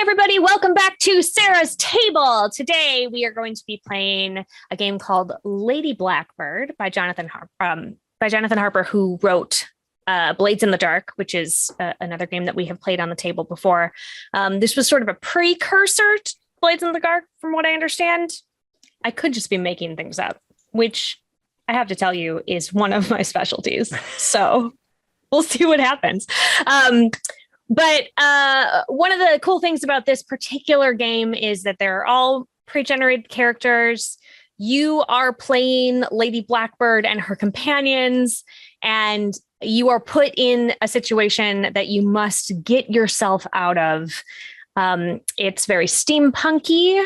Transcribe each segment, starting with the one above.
everybody, welcome back to Sarah's Table. Today we are going to be playing a game called Lady Blackbird by Jonathan Harper, who wrote Blades in the Dark, which is another game that we have played on the table before. This was sort of a precursor to Blades in the Dark, from what I understand. I could just be making things up, which I have to tell you is one of my specialties. So we'll see what happens. But one of the cool things about this particular game is that they're all pre-generated characters. You are playing Lady Blackbird and her companions, and you are put in a situation that you must get yourself out of. It's very steampunky,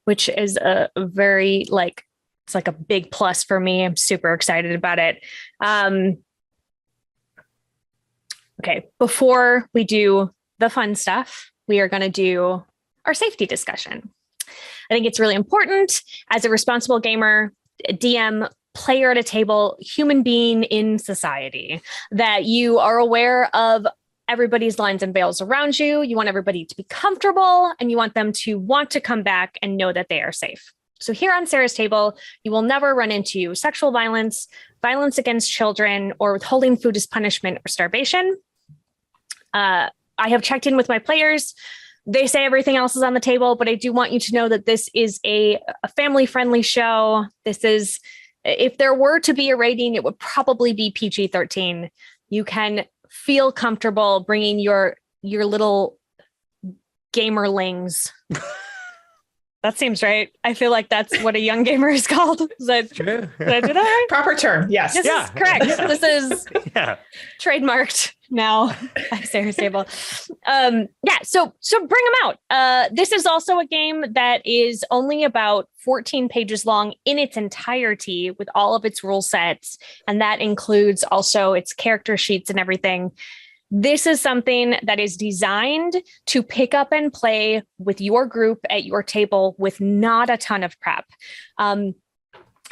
which is a very it's like a big plus for me. I'm super excited about it. Okay, before we do the fun stuff, we are going to do our safety discussion. I think it's really important as a responsible gamer, DM, player at a table, human being in society, that you are aware of everybody's lines and veils around you. You want everybody to be comfortable, and you want them to want to come back and know that they are safe. So here on Sarah's Table, you will never run into sexual violence, violence against children, or withholding food as punishment or starvation. I have checked in with my players. They say everything else is on the table, but I do want you to know that this is a family-friendly show. This is, if there were to be a rating, it would probably be PG-13. You can feel comfortable bringing your little gamerlings. That seems right. I feel like that's what a young gamer is called. Did I do that right? Proper term, yes. This is correct. Yeah. This is trademarked now by Sarah's Table. So bring them out. This is also a game that is only about 14 pages long in its entirety with all of its rule sets. And that includes also its character sheets and everything. This is something that is designed to pick up and play with your group at your table with not a ton of prep. I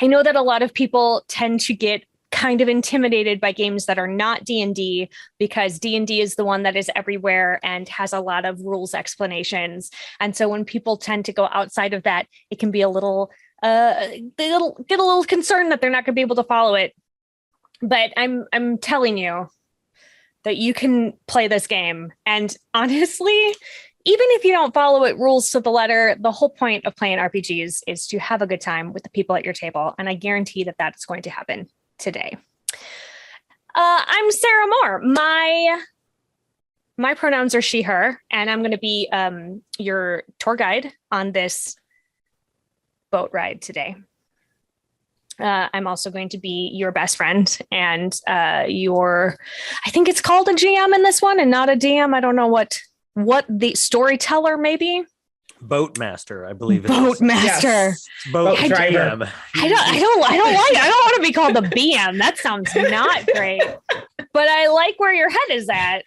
know that a lot of people tend to get kind of intimidated by games that are not D&D because D&D is the one that is everywhere and has a lot of rules explanations. And so when people tend to go outside of that, it can be a little, they get a little concerned that they're not going to be able to follow it. But I'm telling you that you can play this game. And honestly, even if you don't follow it rules to the letter, the whole point of playing RPGs is to have a good time with the people at your table. And I guarantee that that's going to happen today. I'm Sarah Moore. My pronouns are she, her, and I'm going to be your tour guide on this boat ride today. I'm also going to be your best friend and I think it's called a GM in this one and not a DM. I don't know what the storyteller maybe. Boatmaster, I believe. Boatmaster. Yes. Boat driver. I don't want to be called the BM. That sounds not great. But I like where your head is at.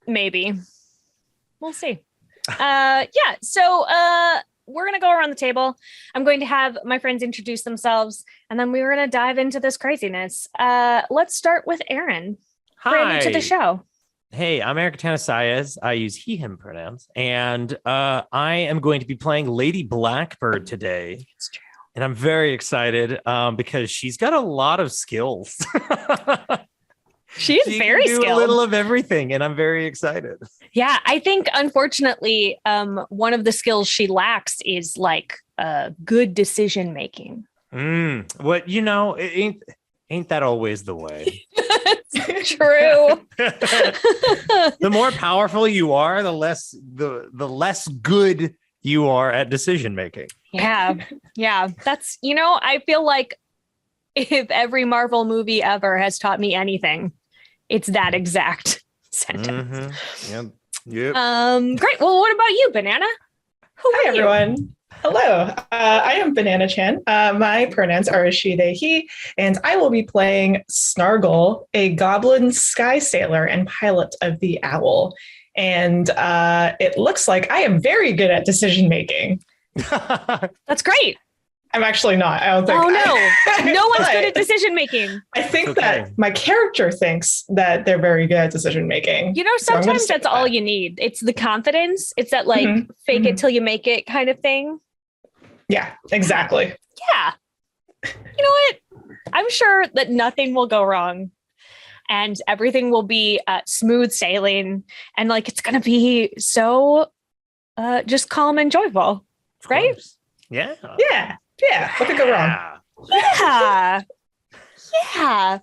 Maybe. We'll see. So we're going to go around the table. I'm going to have my friends introduce themselves, and then we're going to dive into this craziness. Let's start with Aaron. Hi. Brand new to the show. Hey, I'm Catano-Saez. I use he, him pronouns, and I am going to be playing Lady Blackbird today. It's true. And I'm very excited because she's got a lot of skills. She very skilled. A little of everything, and I'm very excited. Yeah, I think unfortunately, one of the skills she lacks is good decision making. Ain't that always the way? It's true. The more powerful you are, the less good you are at decision making. Yeah. That's I feel like if every Marvel movie ever has taught me anything, it's that exact sentence. Mm-hmm. Yep. Great. Well, what about you, Banana? Hi, everyone. Hello. I am Banana Chan. My pronouns are she, they, he, and I will be playing Snargle, a goblin sky sailor and pilot of the Owl. And it looks like I am very good at decision making. That's great. I'm actually not. I don't think. Oh no, no one's good at decision making. I think that my character thinks that they're very good at decision making. You know, sometimes that's all you need. It's the confidence. It's that like fake it till you make it kind of thing. Yeah, exactly. Yeah. You know what? I'm sure that nothing will go wrong and everything will be smooth sailing and like it's going to be so just calm and joyful, right? Yeah. Yeah. Yeah. What could go wrong? Yeah. Yeah.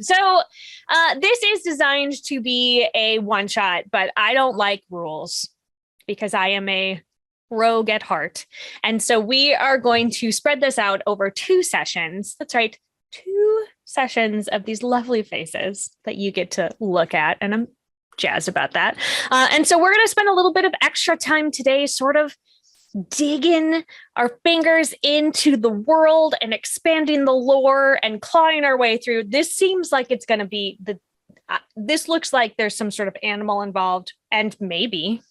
So this is designed to be a one shot, but I don't like rules because I am a rogue at heart. And so we are going to spread this out over 2 sessions. That's right. 2 sessions of these lovely faces that you get to look at. And I'm jazzed about that. And so we're going to spend a little bit of extra time today sort of digging our fingers into the world and expanding the lore and clawing our way through. This seems like it's going to be this looks like there's some sort of animal involved and maybe,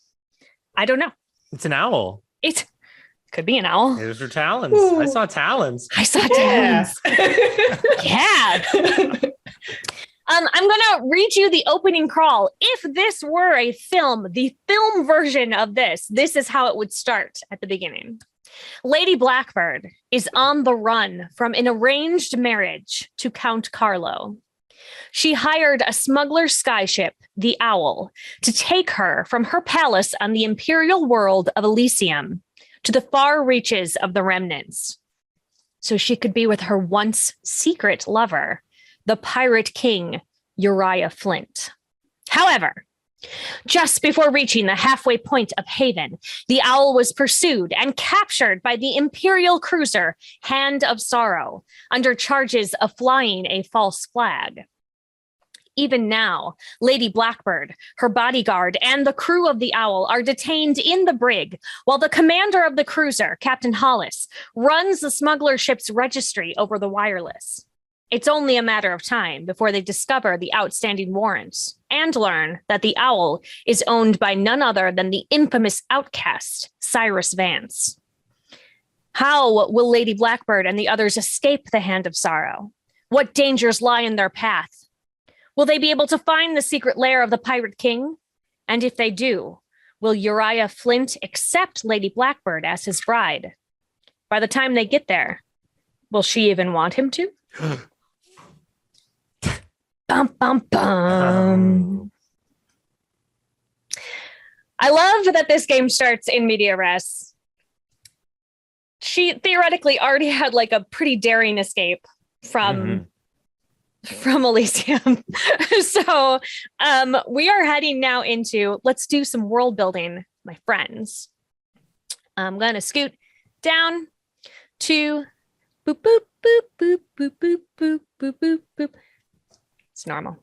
I don't know. It's an owl. It could be an owl. Those are talons. Ooh. I saw talons. Talons. Yeah. I'm going to read you the opening crawl. If this were a film, the film version of this is how it would start at the beginning. Lady Blackbird is on the run from an arranged marriage to Count Carlo. She hired a smuggler skyship, the Owl, to take her from her palace on the imperial world of Elysium to the far reaches of the remnants, so she could be with her once secret lover, the pirate king, Uriah Flint. However, just before reaching the halfway point of Haven, the Owl was pursued and captured by the imperial cruiser Hand of Sorrow under charges of flying a false flag. Even now, Lady Blackbird, her bodyguard, and the crew of the Owl are detained in the brig, while the commander of the cruiser, Captain Hollis, runs the smuggler ship's registry over the wireless. It's only a matter of time before they discover the outstanding warrants and learn that the Owl is owned by none other than the infamous outcast, Cyrus Vance. How will Lady Blackbird and the others escape the Hand of Sorrow? What dangers lie in their path? Will they be able to find the secret lair of the Pirate King? And if they do, will Uriah Flint accept Lady Blackbird as his bride? By the time they get there, will she even want him to? Bum, bum, bum. I love that this game starts in media res. She theoretically already had like a pretty daring escape from Elysium. So we are heading now into, let's do some world building, my friends. I'm going to scoot down to boop, boop, boop, boop, boop, boop, boop, boop, boop, boop. It's normal.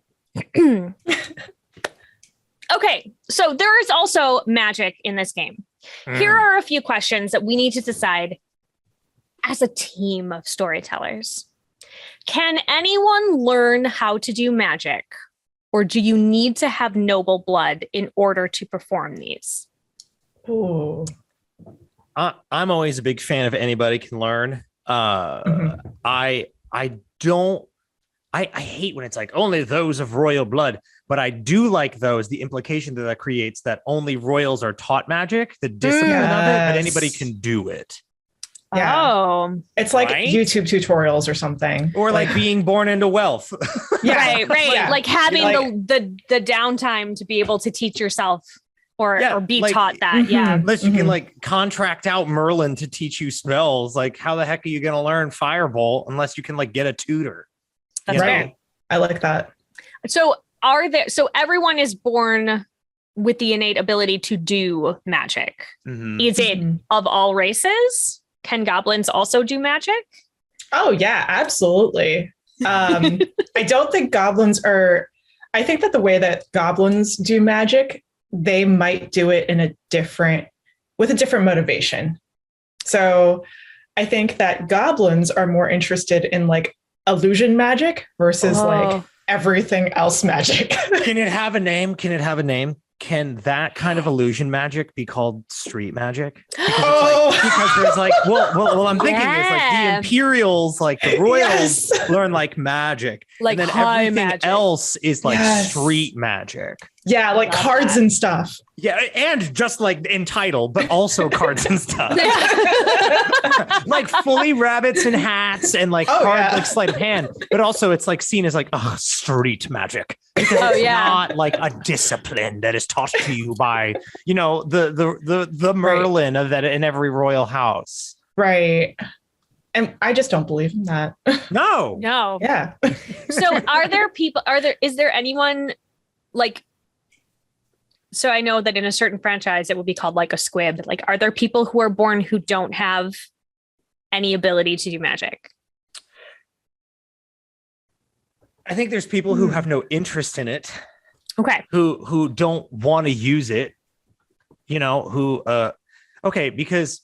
Okay, so there is also magic in this game. Here are a few questions that we need to decide as a team of storytellers. Can anyone learn how to do magic, or do you need to have noble blood in order to perform these? Ooh. I'm always a big fan of anybody can learn. I hate when it's like only those of royal blood, but I do like the implication that creates that only royals are taught magic, the discipline of it, that anybody can do it. Yeah. Oh, it's like YouTube tutorials or something, or like being born into wealth. Right. Yeah. Like having the downtime to be able to teach yourself or be taught that. Yeah. Unless you can like contract out Merlin to teach you spells. Like how the heck are you going to learn Firebolt unless you can like get a tutor? That's right. I like that. So everyone is born with the innate ability to do magic. Is it of all races? Can goblins also do magic? Oh yeah, absolutely. I don't think goblins are, I think that the way that goblins do magic, they might do it with a different motivation. So I think that goblins are more interested in like illusion magic versus like everything else magic. Can it have a name? can that kind of illusion magic be called street magic? Because there's like, well, I'm thinking is like the Imperials, like the Royals learn like magic. Like and then high everything magic. else is like street magic. Yeah, like cards and stuff. Yeah, and just like in title, but also cards and stuff. Like fully rabbits and hats and like like sleight of hand. But also it's like seen as like street magic. Because it's not like a discipline that is taught to you by, you know, the Merlin of that in every royal house. Right. And I just don't believe in that. No. Yeah. So is there anyone like, so I know that in a certain franchise, it would be called like a squib. Like, are there people who are born who don't have any ability to do magic? I think there's people who have no interest in it. Okay. Who don't want to use it, you know, because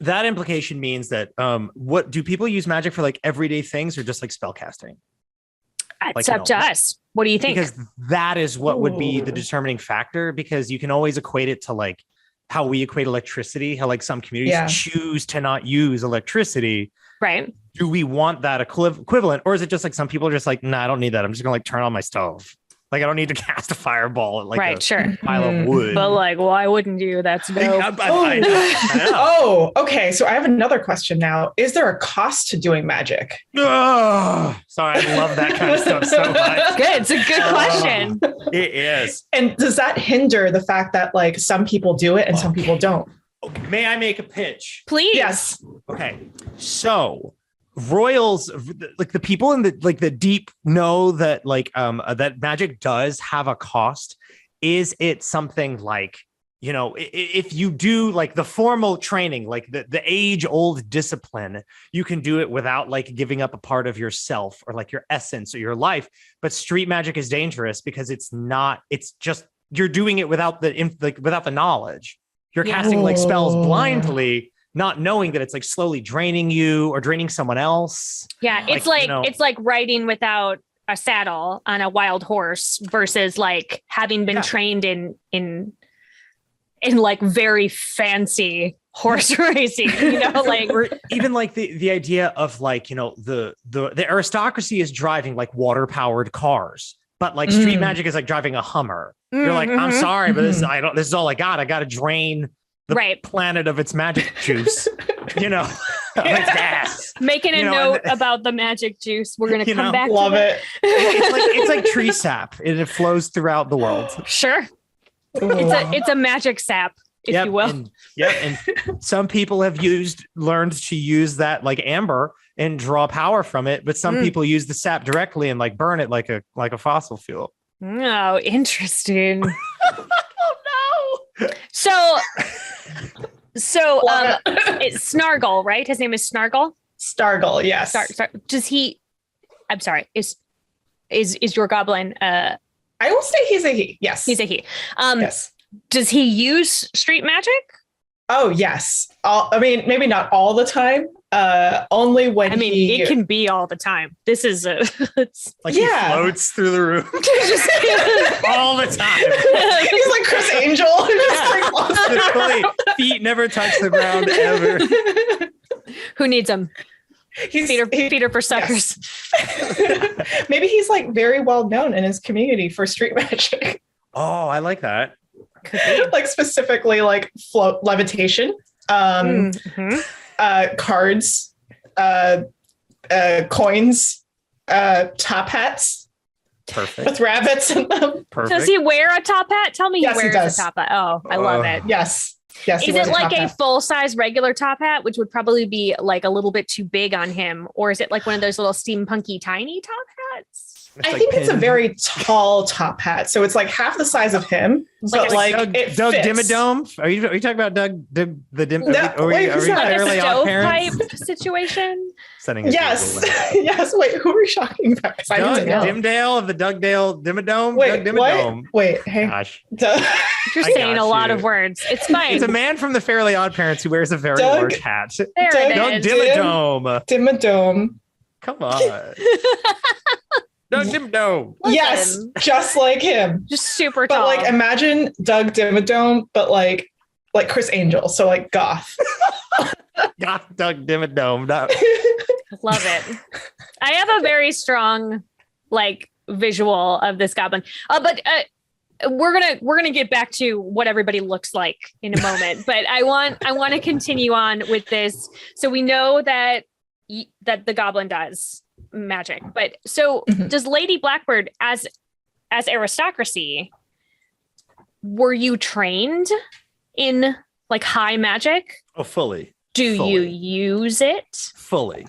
that implication means that what do people use magic for, like everyday things or just like spell casting? It's up to us. What do you think? Because that is what would be the determining factor, because you can always equate it to like how we equate electricity, how like some communities choose to not use electricity. Right. Do we want that equivalent? Or is it just like some people are just like, nah, I don't need that. I'm just going to like turn on my stove. Like, I don't need to cast a fireball at like a pile of wood. But like, why wouldn't you? That's dope. I know. Okay. So I have another question now. Is there a cost to doing magic? Oh, sorry, I love that kind of stuff so much. Good. It's a good question. It is. And does that hinder the fact that like some people do it and some people don't? May I make a pitch? Please. Yes. Okay. So royals, like the people in the like the deep know that like that magic does have a cost. Is it something like, you know, if you do like the formal training, like the age old discipline, you can do it without like giving up a part of yourself or like your essence or your life. But street magic is dangerous because it's just you're doing it without the knowledge. You're casting like spells blindly, not knowing that it's like slowly draining you or draining someone else. Yeah, it's like, it's like riding without a saddle on a wild horse versus like having been trained in like very fancy horse racing, you know, like or even like the idea of like, you know, the aristocracy is driving like water powered cars, but like street magic is like driving a Hummer. You're like, I'm sorry, but this is all I got. I got to drain the planet of its magic juice, you know, its gas. Making a note about the magic juice. We're going to come back to it. It's like tree sap and it flows throughout the world. Sure. It's a magic sap, if you will. And some people have learned to use that like amber and draw power from it, but some people use the sap directly and like burn it like a fossil fuel. Oh, interesting. Oh no. So it's Snargle, right? His name is Snargle? Stargle, yes. Does he I'm sorry, is your goblin I will say he's a he. Yes. He's a he. Yes. Does he use street magic? Oh, yes. I mean, maybe not all the time. Only when it can be all the time. This is it's like he floats through the room all the time. He's like Chris Angel. Feet never touch the ground ever. Who needs him? Feet are for suckers. Yes. Maybe he's like very well known in his community for street magic. Oh, I like that. Like specifically like float levitation, cards, coins, top hats. Perfect. With rabbits in them. Perfect. Does he wear a top hat? Tell me he wears does. a top hat. Oh, I love it. Yes. Is it like a full-size regular top hat, which would probably be like a little bit too big on him? Or is it like one of those little steampunky tiny top hats? I think it's a very tall top hat, so it's like half the size of him. But like Doug Dimmadome? Are you talking about Doug the Dim? Are we like a stovepipe situation? Yes. Yes. Wait, who are we talking about? Dimdale of the Dugdale Dimmadome. Wait, Doug Dimmadome. Wait, hey. Gosh. You're saying a lot of words. It's fine. It's a man from the Fairly Odd Parents who wears a very large hat. There it Doug is. Dimmadome. Dimmadome. Come on. Doug Dimmadome. Yes, just like him. Just super tall. But like, imagine Doug Dimmadome, but like Chris Angel, so like goth. Goth Doug Dimmadome. Love it. I have a very strong like visual of this goblin. But we're gonna get back to what everybody looks like in a moment. But I want to continue on with this. So we know that the goblin does magic, but so does Lady Blackbird as aristocracy? Were you trained in like high magic? Oh, fully. Do you use it? Fully.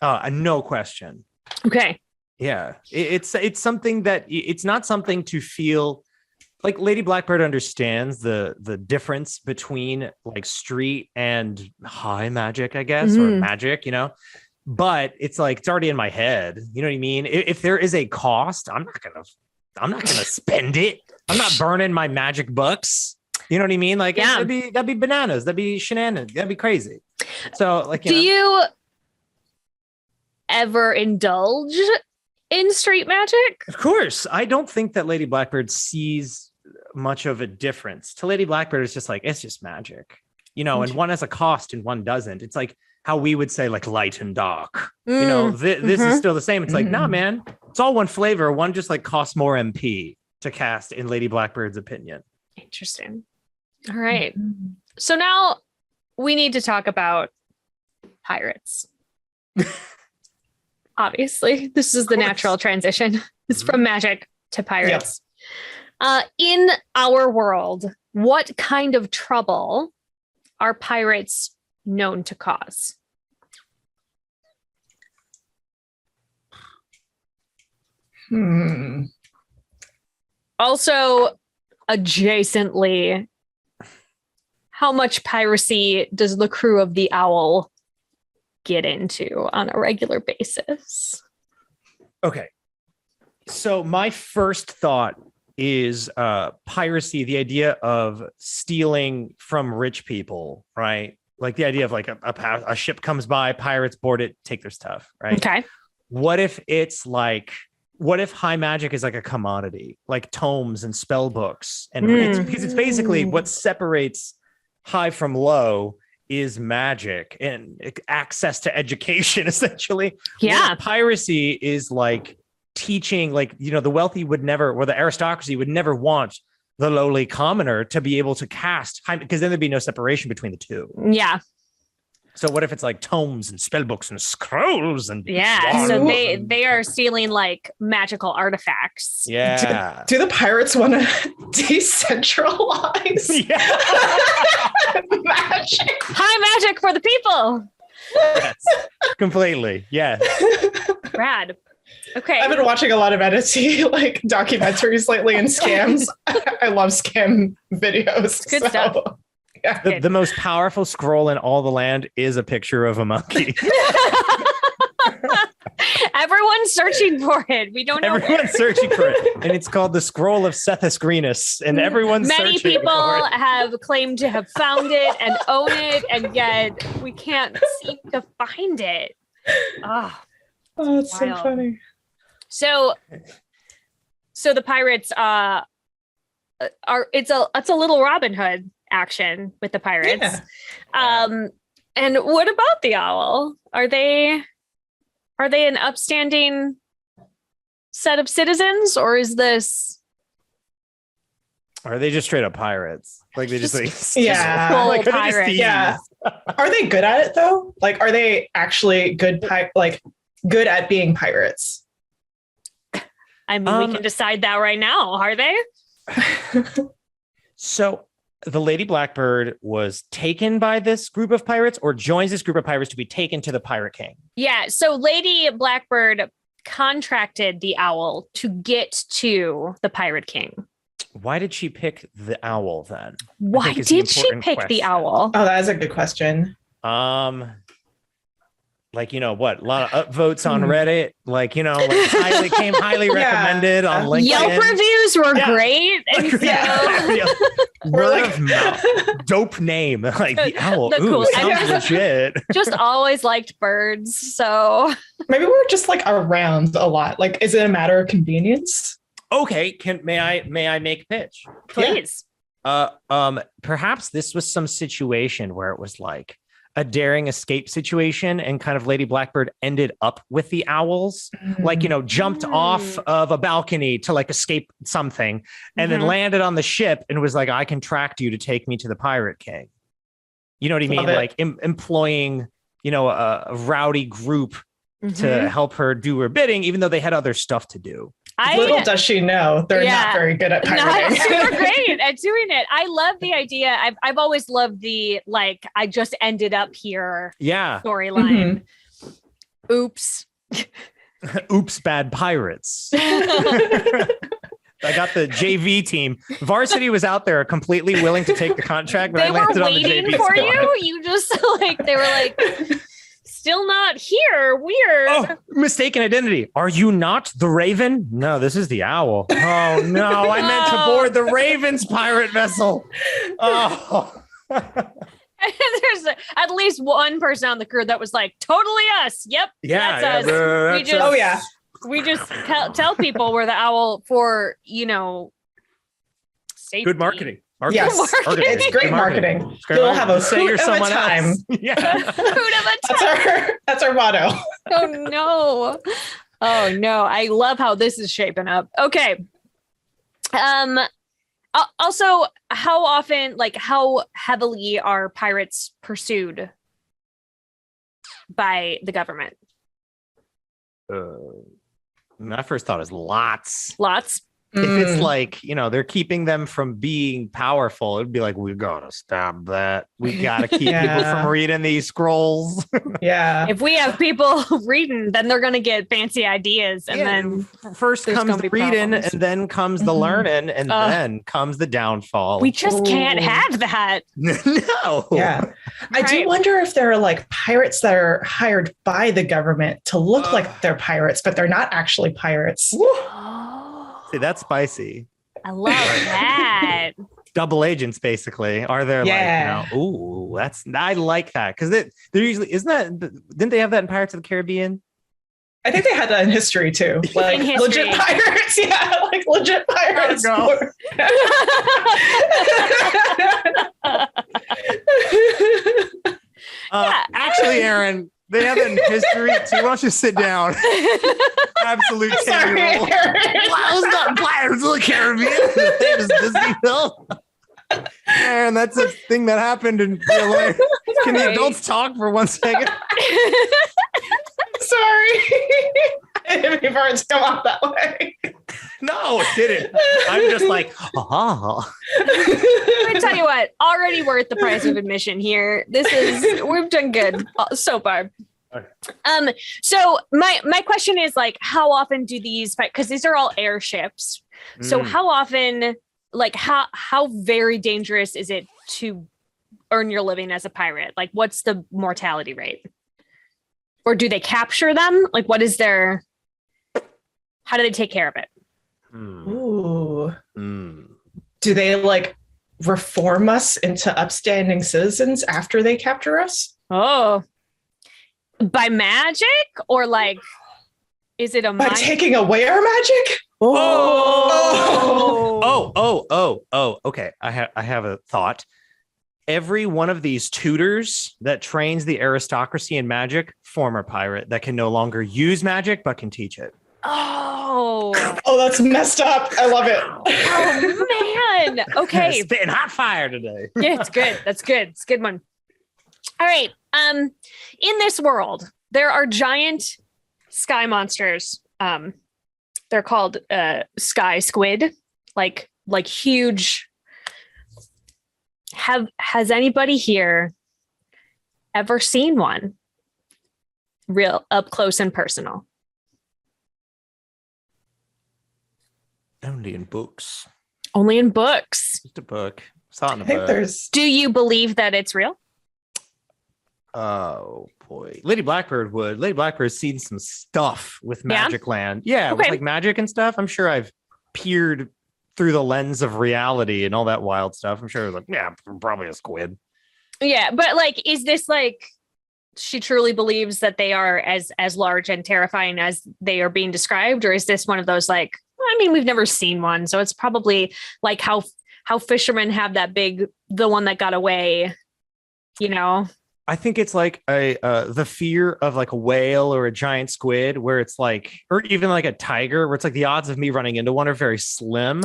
No question. Okay. Yeah. It's something that it's not something to feel like. Lady Blackbird understands the difference between like street and high magic, I guess, or magic, but it's like, it's already in my head. You know what I mean? If there is a cost, I'm not gonna spend it. I'm not burning my magic bucks. You know what I mean? Like, that'd be bananas. That'd be shenanigans. That'd be crazy. So like, do you ever indulge in street magic? Of course. I don't think that Lady Blackbird sees much of a difference. To Lady Blackbird, it's just like, it's just magic, and one has a cost and one doesn't. It's like how we would say like light and dark. This is still the same. It's like, nah, man, it's all one flavor. One just like costs more MP to cast, in Lady Blackbird's opinion. Interesting. All right. So now we need to talk about pirates. Obviously, this is the natural transition. It's from magic to pirates. Yep. In our world, what kind of trouble are pirates known to cause? Also, adjacently, how much piracy does the crew of the Owl get into on a regular basis? Okay. So my first thought is piracy, the idea of stealing from rich people, right? Like the idea of like a ship comes by, pirates board it, take their stuff, right? Okay. What if high magic is like a commodity, like tomes and spell books? And because it's basically what separates high from low is magic and access to education, essentially. Yeah. Whereas piracy is like teaching, like, the wealthy would never, or the aristocracy would never want the lowly commoner to be able to cast high, because then there'd be no separation between the two. Yeah. So what if it's like tomes and spell books and scrolls and so they are stealing like magical artifacts. Yeah. Do the pirates want to decentralize magic? High magic for the people. Yes, completely. Yeah. Rad. Okay. I've been watching a lot of edity like documentaries lately and scams. I love scam videos. Good stuff. Yeah. The most powerful scroll in all the land is a picture of a monkey. Everyone's searching for it. We don't know. Everyone's searching for it. And it's called the Scroll of Sethus Greenus. And everyone's Many searching people for it. have claimed to have found it and own it, and yet we can't seem to find it. Oh, it's so funny. So the pirates it's a little Robin Hood action with the pirates. Yeah. And what about the Owl? Are they an upstanding set of citizens, or is this? Are they just straight up pirates? Like they just like like pirates. Yeah. Are they good at it though? Like, are they actually good at being pirates? I mean, we can decide that right now. Are they? So the Lady Blackbird was taken by this group of pirates, or joins this group of pirates to be taken to the Pirate King? Yeah. So Lady Blackbird contracted the Owl to get to the Pirate King. Why did she pick the Owl then? Why did she pick the Owl? Oh, that is a good question. like, what? A lot of upvotes on Reddit. Like, highly recommended on LinkedIn. Yelp reviews were great. And Word of mouth. Dope name. Like the owl. Sounds legit. Just always liked birds. So maybe we're just like around a lot. Like, is it a matter of convenience? Okay. May I make a pitch? Please. Perhaps this was some situation where it was like a daring escape situation and kind of Lady Blackbird ended up with the owls, like, jumped off of a balcony to like escape something and then landed on the ship and was like, I can track you to take me to the Pirate King. You know what I mean? Like employing, a rowdy group to help her do her bidding, even though they had other stuff to do. Little does she know they're not very good at pirating. Not super great at doing it. I love the idea. I've always loved the like I just ended up here storyline. Oops. Oops, bad pirates. I got the JV team. Varsity was out there completely willing to take the contract, but they I landed were on the waiting JV for squad. you just they were like still not here. Weird. Oh, mistaken identity. Are you not the Raven? No, this is the owl. Oh, no. I meant to board the Raven's pirate vessel. Oh. There's at least one person on the crew that was like, totally us. Yep. That's us. We just tell people we're the owl for, safety. Good marketing. Yes, it's great marketing. You'll have a hoot of a time. Yeah, hoot of a time. That's our motto. Oh no! I love how this is shaping up. Okay. Also, how often, how heavily are pirates pursued by the government? My first thought is lots. Lots. If it's like, they're keeping them from being powerful, it'd be like, we gotta stop that. We gotta keep people from reading these scrolls. Yeah. If we have people reading, then they're gonna get fancy ideas. And then first comes the reading, and then comes the learning, and then comes the downfall. We just can't have that. No. Yeah. I do wonder if there are like pirates that are hired by the government to look like they're pirates, but they're not actually pirates. See, that's spicy. I love that. Double agents, basically. Are there I like that. Because they're usually, didn't they have that in Pirates of the Caribbean? I think they had that in history too. Like legit pirates. Yeah, like legit pirates. Actually, Aaron, they have it in history too. Why don't you sit down? Absolute 10-year-old. Wow, it's not Pirates of the Caribbean. The famous Disney film. And that's a thing that happened in real life. Can the adults talk for 1 second? Sorry. I didn't mean for it to come out that way. No, it didn't. I'm just like, Let me tell you what, already worth the price of admission here. We've done good so far. Okay. So my question is like, how often do these, because these are all airships. So how often, like how very dangerous is it to earn your living as a pirate? Like, what's the mortality rate? Or do they capture them? Like, how do they take care of it? Ooh. Do they like reform us into upstanding citizens after they capture us? Oh, by magic, or like, is it by taking away our magic? Okay. I have a thought. Every one of these tutors that trains the aristocracy in magic, former pirate that can no longer use magic but can teach it. Oh, that's messed up. I love it. Oh man. Okay. Spitting hot fire today. Yeah, it's good. That's good. It's a good one. All right. In this world, there are giant sky monsters. They're called sky squid, like huge. Has anybody here ever seen one? Real up close and personal. Only in books. Only in books. Just a book. Saw it in a I think book. there's. Do you believe that it's real? Oh boy, Lady Blackbird would. Lady Blackbird's seen some stuff with Magic Land. Yeah, with like magic and stuff. I'm sure I've peered through the lens of reality and all that wild stuff. I'm sure like, yeah, probably a squid. Yeah, but like, is this like she truly believes that they are as large and terrifying as they are being described, or is this one of those like, I mean, we've never seen one, so it's probably like how fishermen have the one that got away, you know? I think it's like the fear of like a whale or a giant squid, where it's like, or even like a tiger, where it's like the odds of me running into one are very slim.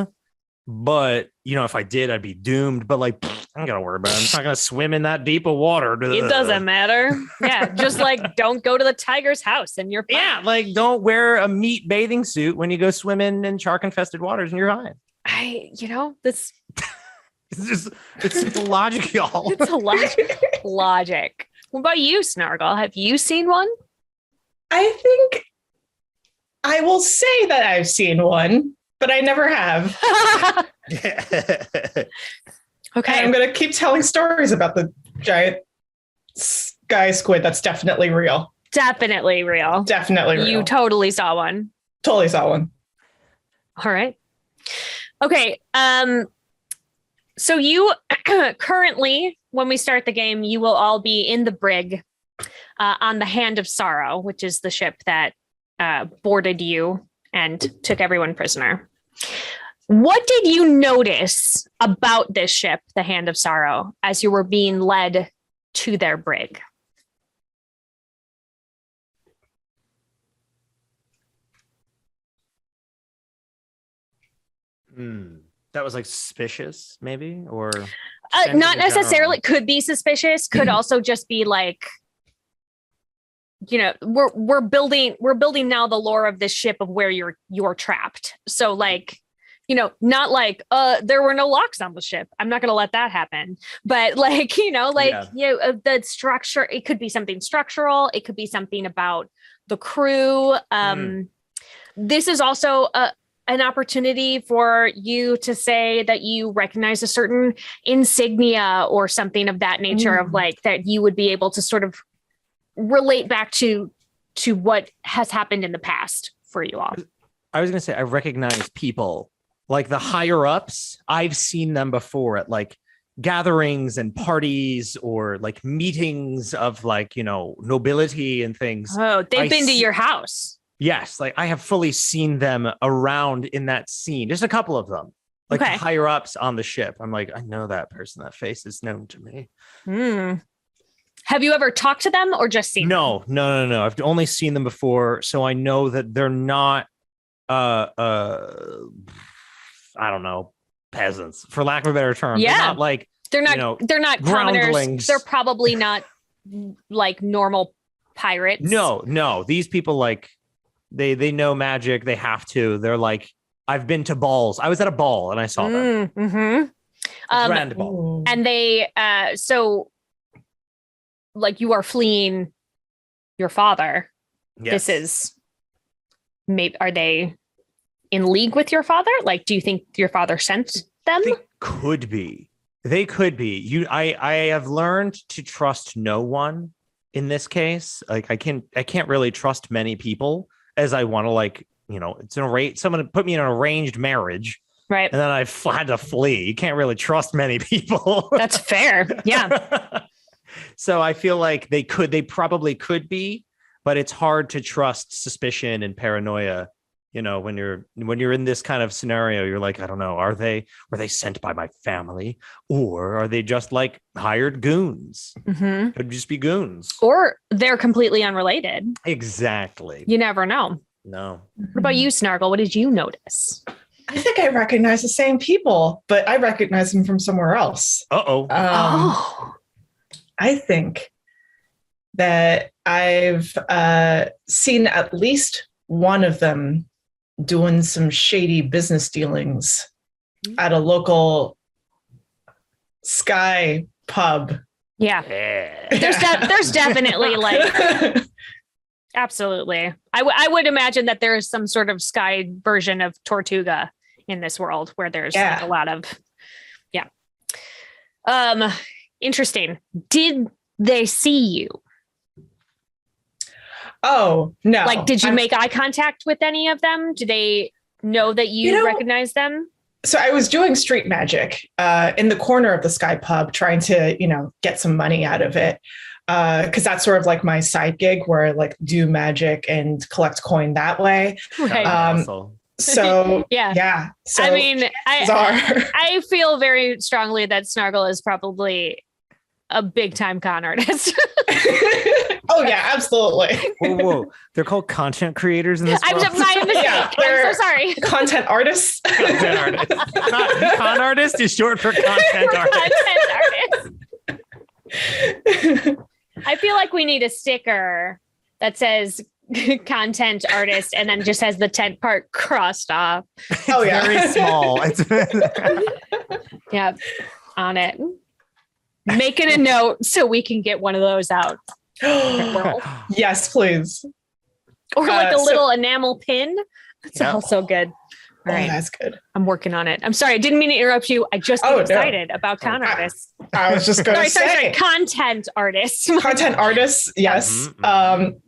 But you know, if I did, I'd be doomed. But like, I don't gotta worry about it. I'm just not gonna swim in that deep of water. It doesn't matter. Yeah, just like don't go to the tiger's house and you're fine. Yeah, like don't wear a meat bathing suit when you go swimming in shark infested waters and you're fine. This. It's simple logic, y'all. It's a logic. What about you, Snargle? Have you seen one? I think I will say that I've seen one, but I never have. Okay. And I'm going to keep telling stories about the giant sky squid. That's definitely real. Definitely real. Definitely real. You totally saw one. Totally saw one. All right. Okay. So you currently, when we start the game, you will all be in the brig on the Hand of Sorrow, which is the ship that boarded you and took everyone prisoner. What did you notice about this ship, the Hand of Sorrow, as you were being led to their brig? That was like suspicious, maybe, or not necessarily. Could be suspicious. Could also just be like, you know, we're building now the lore of this ship of where you're trapped. So like, you know, not like there were no locks on the ship. I'm not going to let that happen. But like, you know, like the structure. It could be something structural. It could be something about the crew. This is also an opportunity for you to say that you recognize a certain insignia or something of that nature of like that you would be able to sort of relate back to what has happened in the past for you all. I was going to say, I recognize people like the higher ups. I've seen them before at like gatherings and parties or like meetings of like, you know, nobility and things. Oh, they've been to your house. Yes, like I have fully seen them around in that scene. Just a couple of them, like the higher ups on the ship. I'm like, I know that person. That face is known to me. Have you ever talked to them or just seen them? No. I've only seen them before, so I know that they're not. I don't know, peasants, for lack of a better term. Yeah, they're not like they're not. You know, they're not commoners. They're probably not like normal pirates. No. These people like. They know magic. They have to. They're like, I've been to balls. I was at a ball and I saw them. Grand ball. And they, so like you are fleeing your father. Yes. This is maybe, are they in league with your father? Like, do you think your father sent them? They could be. I have learned to trust no one in this case. Like I can't really trust many people. As I want to, like, you know, someone put me in an arranged marriage. Right. And then I had to flee. You can't really trust many people. That's fair. Yeah. So I feel like they probably could be, but it's hard to trust suspicion and paranoia. You know, when you're in this kind of scenario, you're like, I don't know, were they sent by my family, or are they just like hired goons? Could just be goons, or they're completely unrelated. Exactly. You never know. No. What about you, Snargle? What did you notice? I think I recognize the same people, but I recognize them from somewhere else. Oh. I think that I've seen at least one of them doing some shady business dealings at a local Sky pub. Yeah. There's definitely like, absolutely. I would imagine that there is some sort of Sky version of Tortuga in this world where there's like a lot of, interesting. Did they see you? Oh, no. Like, did you make eye contact with any of them? Do they know that you recognize them? So I was doing street magic in the corner of the Sky Pub, trying to, get some money out of it. Because that's sort of like my side gig where I like do magic and collect coin that way. Right. So yeah. So I mean, I feel very strongly that Snargle is probably a big time con artist. Oh yeah, absolutely. Whoa. They're called content creators in this world. My mistake. Yeah, I'm so sorry. Content artists. Content artists. Con artist is short for content artist. Content artist. I feel like we need a sticker that says content artist and then just has the tent part crossed off. Oh yeah. Very small. Yeah. On it. Making a note so we can get one of those out. Yes, please. Or like a little enamel pin. That's also good. All right. That's good. I'm working on it. I'm sorry. I didn't mean to interrupt you. I just get excited about con artists. I was just going to say. Sorry. Content artists. Content artists. Yes.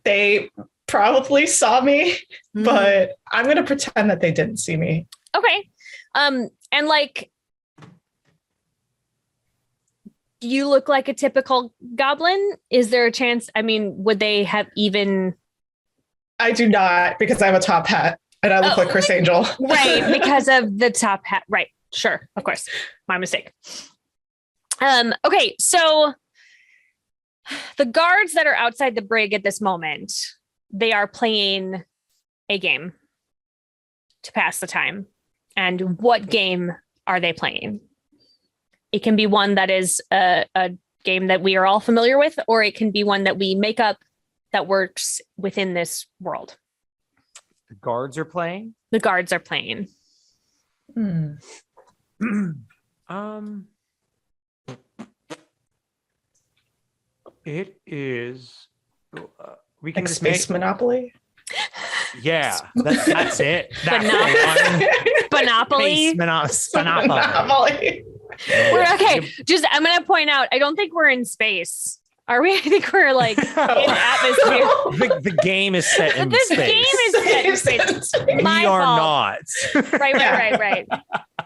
They probably saw me, but I'm going to pretend that they didn't see me. Okay. And like, you look like a typical goblin. Is there a chance? I mean, would they have even? I do not, because I have a top hat and I look like Chris Angel. Right, because of the top hat. Right, sure, of course, my mistake. Okay, so the guards that are outside the brig at this moment, they are playing a game to pass the time. And what game are they playing? It can be one that is a game that we are all familiar with, or it can be one that we make up that works within this world. The guards are playing? The guards are playing. It is... we can like just Space Monopoly? Yeah, that's it. Monopoly. Monopoly. We're okay. I'm going to point out, I don't think we're in space. Are we? I think we're like in atmosphere. The game is set in space. This game is set in space. We are not. Right.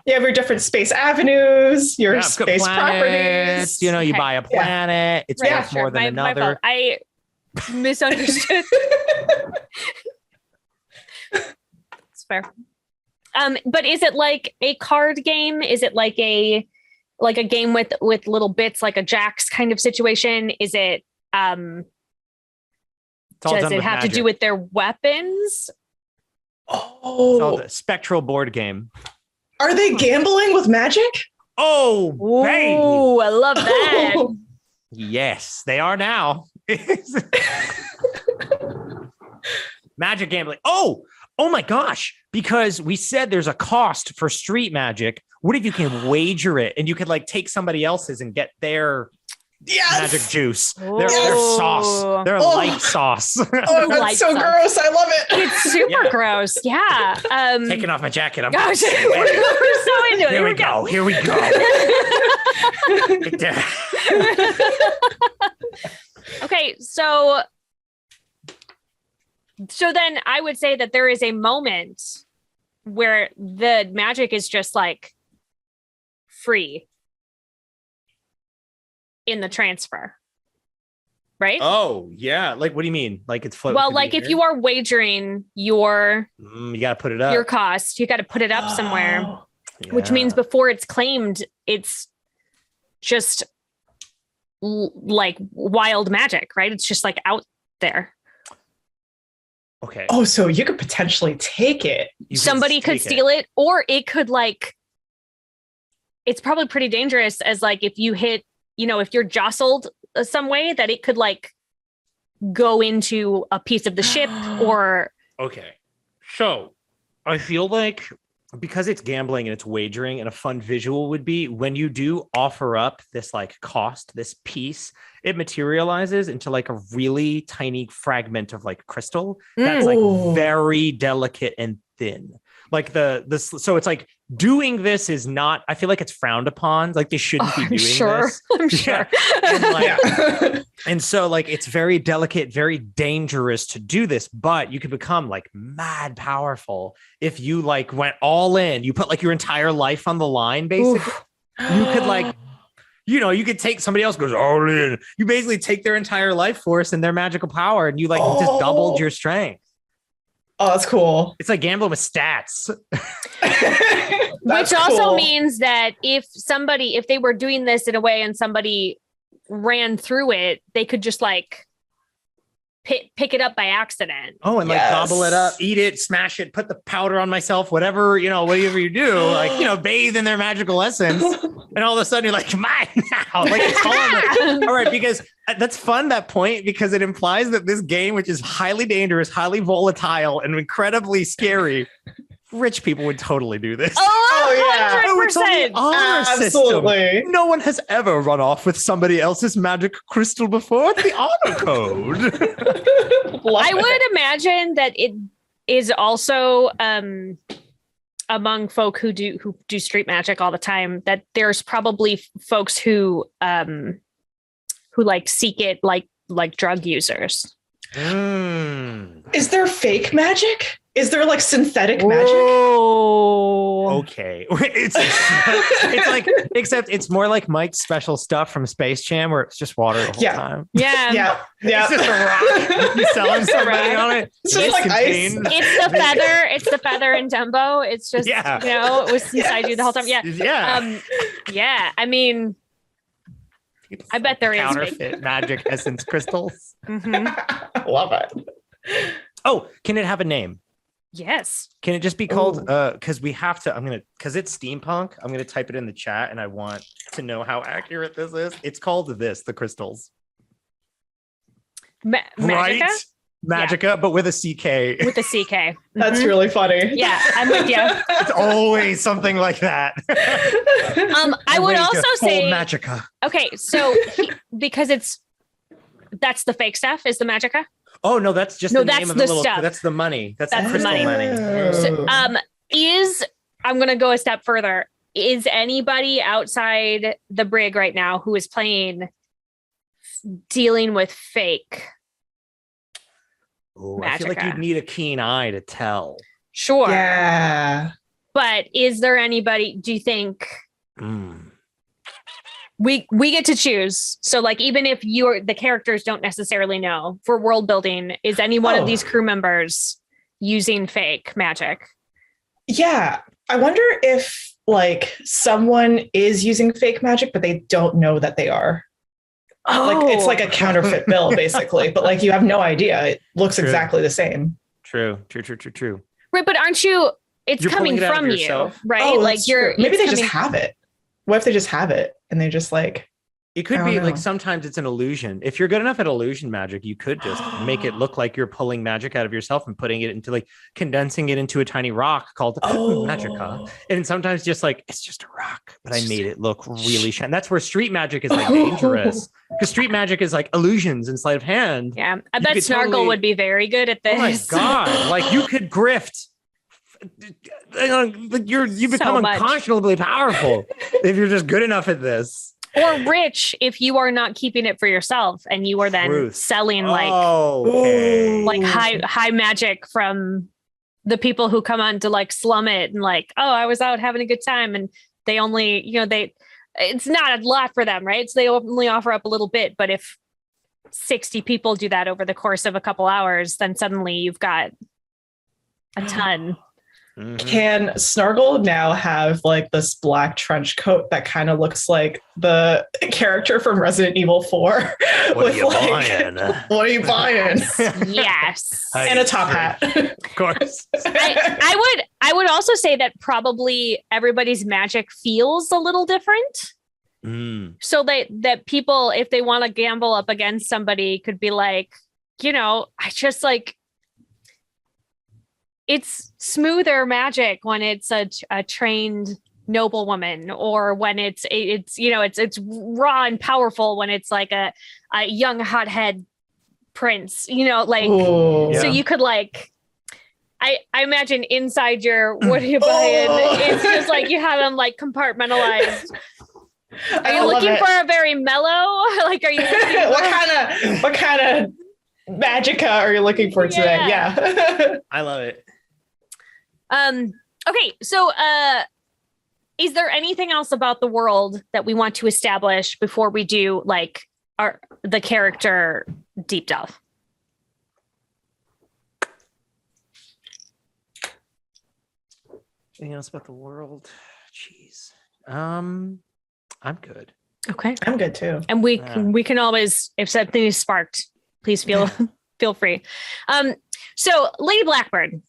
You have your different space avenues, your space properties. You buy a planet. It's worth more than another. My fault. I misunderstood. It's fair. But is it like a card game? Is it like a game with little bits, like a jacks kind of situation? Is it does it have to do with their weapons? It's called a spectral board game. Are they gambling with magic? Oh, baby. I love that. Yes, they are now. Magic gambling. Oh my gosh. Because we said there's a cost for street magic. What if you can wager it and you could like take somebody else's and get their magic juice, their sauce, their light sauce. Oh, that's so gross. I love it. It's super gross. Yeah. Taking off my jacket. We're so into it. Here we go. Okay, so then I would say that there is a moment where the magic is just like free in the transfer, right? Oh yeah, like what do you mean? Like it's floating? Well, like if you are wagering your you got to put it up. Your cost, you got to put it up somewhere, which means before it's claimed, it's just like wild magic, right? It's just like out there. Okay. Oh, so you could potentially take it. Somebody could steal it, or it could like. It's probably pretty dangerous, as like if you hit, if you're jostled some way, that it could like go into a piece of the ship or. Okay, so I feel like because it's gambling and it's wagering, and a fun visual would be when you do offer up this like cost, this piece, it materializes into like a really tiny fragment of like crystal that's like very delicate and thin. like so it's like doing this is not, I feel like it's frowned upon. Like they shouldn't be doing this. I'm sure. And so like it's very delicate, very dangerous to do this, but you could become like mad powerful if you like went all in. You put like your entire life on the line, basically. You could like, you could take somebody else goes all in. You basically take their entire life force and their magical power, and you like just doubled your strength. Oh, that's cool. It's like gambling with stats. Which also means that if they were doing this in a way and somebody ran through it, they could just like pick it up by accident. Oh, and like gobble it up, eat it, smash it, put the powder on myself, whatever you do, like, bathe in their magical essence. And all of a sudden you're like, mine now. Like it's all right, because that's fun, that point, because it implies that this game, which is highly dangerous, highly volatile, and incredibly scary, rich people would totally do this. Oh, 100%. Absolutely. System. No one has ever run off with somebody else's magic crystal before. It's the honor code. I would imagine that it is also among folk who do street magic all the time, that there's probably folks who like seek it like drug users. Is there fake magic? Is there like synthetic magic? Okay. It's like, except it's more like Mike's special stuff from Space Jam where it's just water the whole time. Yeah. It's just a rock. He's selling somebody on it. It's just like ice. It's the feather in Dumbo. It's just, it was inside you the whole time. Yeah. I mean, I bet there is counterfeit magic essence crystals. Mm-hmm. Love it. Oh, can it have a name? Yes. Can it just be called, because we have to, because it's steampunk, I'm going to type it in the chat and I want to know how accurate this is. It's called the crystals. Magica? Right? Magica, but with a CK. With a CK. That's really funny. Yeah, I'm with you. It's always something like that. I would also say Magica. Okay, so because that's the fake stuff, is the Magica? Oh no, that's just the name of the little stuff. That's the money. That's the crystal money. So, I'm gonna go a step further. Is anybody outside the brig right now who is playing dealing with fake? Ooh, I feel like you'd need a keen eye to tell. Sure. Yeah. But is there anybody, do you think we get to choose? So like, even if the characters don't necessarily know, for world building, is any one of these crew members using fake magic? Yeah. I wonder if like someone is using fake magic, but they don't know that they are. Like it's like a counterfeit bill basically, but like you have no idea. It looks exactly the same. True. Right, but aren't you? You're coming from you, right? Oh, like maybe they just have it. What if they just have it and they just like? It could be like sometimes it's an illusion. If you're good enough at illusion magic, you could just make it look like you're pulling magic out of yourself and putting it into like condensing it into a tiny rock called magica. And sometimes just like it's just a rock, but I made it look really shiny. That's where street magic is like dangerous, because street magic is like illusions in sleight of hand. Yeah, I bet Snargle would be very good at this. Oh my god! Like you could grift. You become unconscionably powerful if you're just good enough at this. Or rich if you are not keeping it for yourself and you are then selling like high magic from the people who come on to like slum it and like, oh, I was out having a good time, and they only, it's not a lot for them, right? So they only offer up a little bit, but if 60 people do that over the course of a couple hours, then suddenly you've got a ton. Mm-hmm. Can Snargle now have like this black trench coat that kind of looks like the character from Resident Evil 4? What are you buying? What are you buying? Yes. And a top hat. Of course. I would also say that probably everybody's magic feels a little different. So that people, if they want to gamble up against somebody, could be like, I just like, it's smoother magic when it's a trained noblewoman, or when it's raw and powerful when it's like a young hothead prince, so you could like, I imagine inside your what are you buying? It's just like you have them like compartmentalized. Are you looking for a very mellow? Like, are you looking for what kind of magicka are you looking for today? Yeah. I love it. Okay, so is there anything else about the world that we want to establish before we do like the character deep dive? Anything else about the world? Jeez. I'm good. Okay. I'm good too. And we can always, if something is sparked, please feel free. So Lady Blackbird,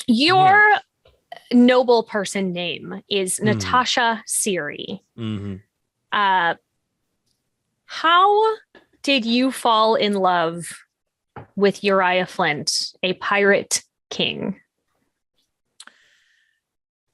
your noble person name is Natasha Siri. Mm-hmm. How did you fall in love with Uriah Flint, a pirate king?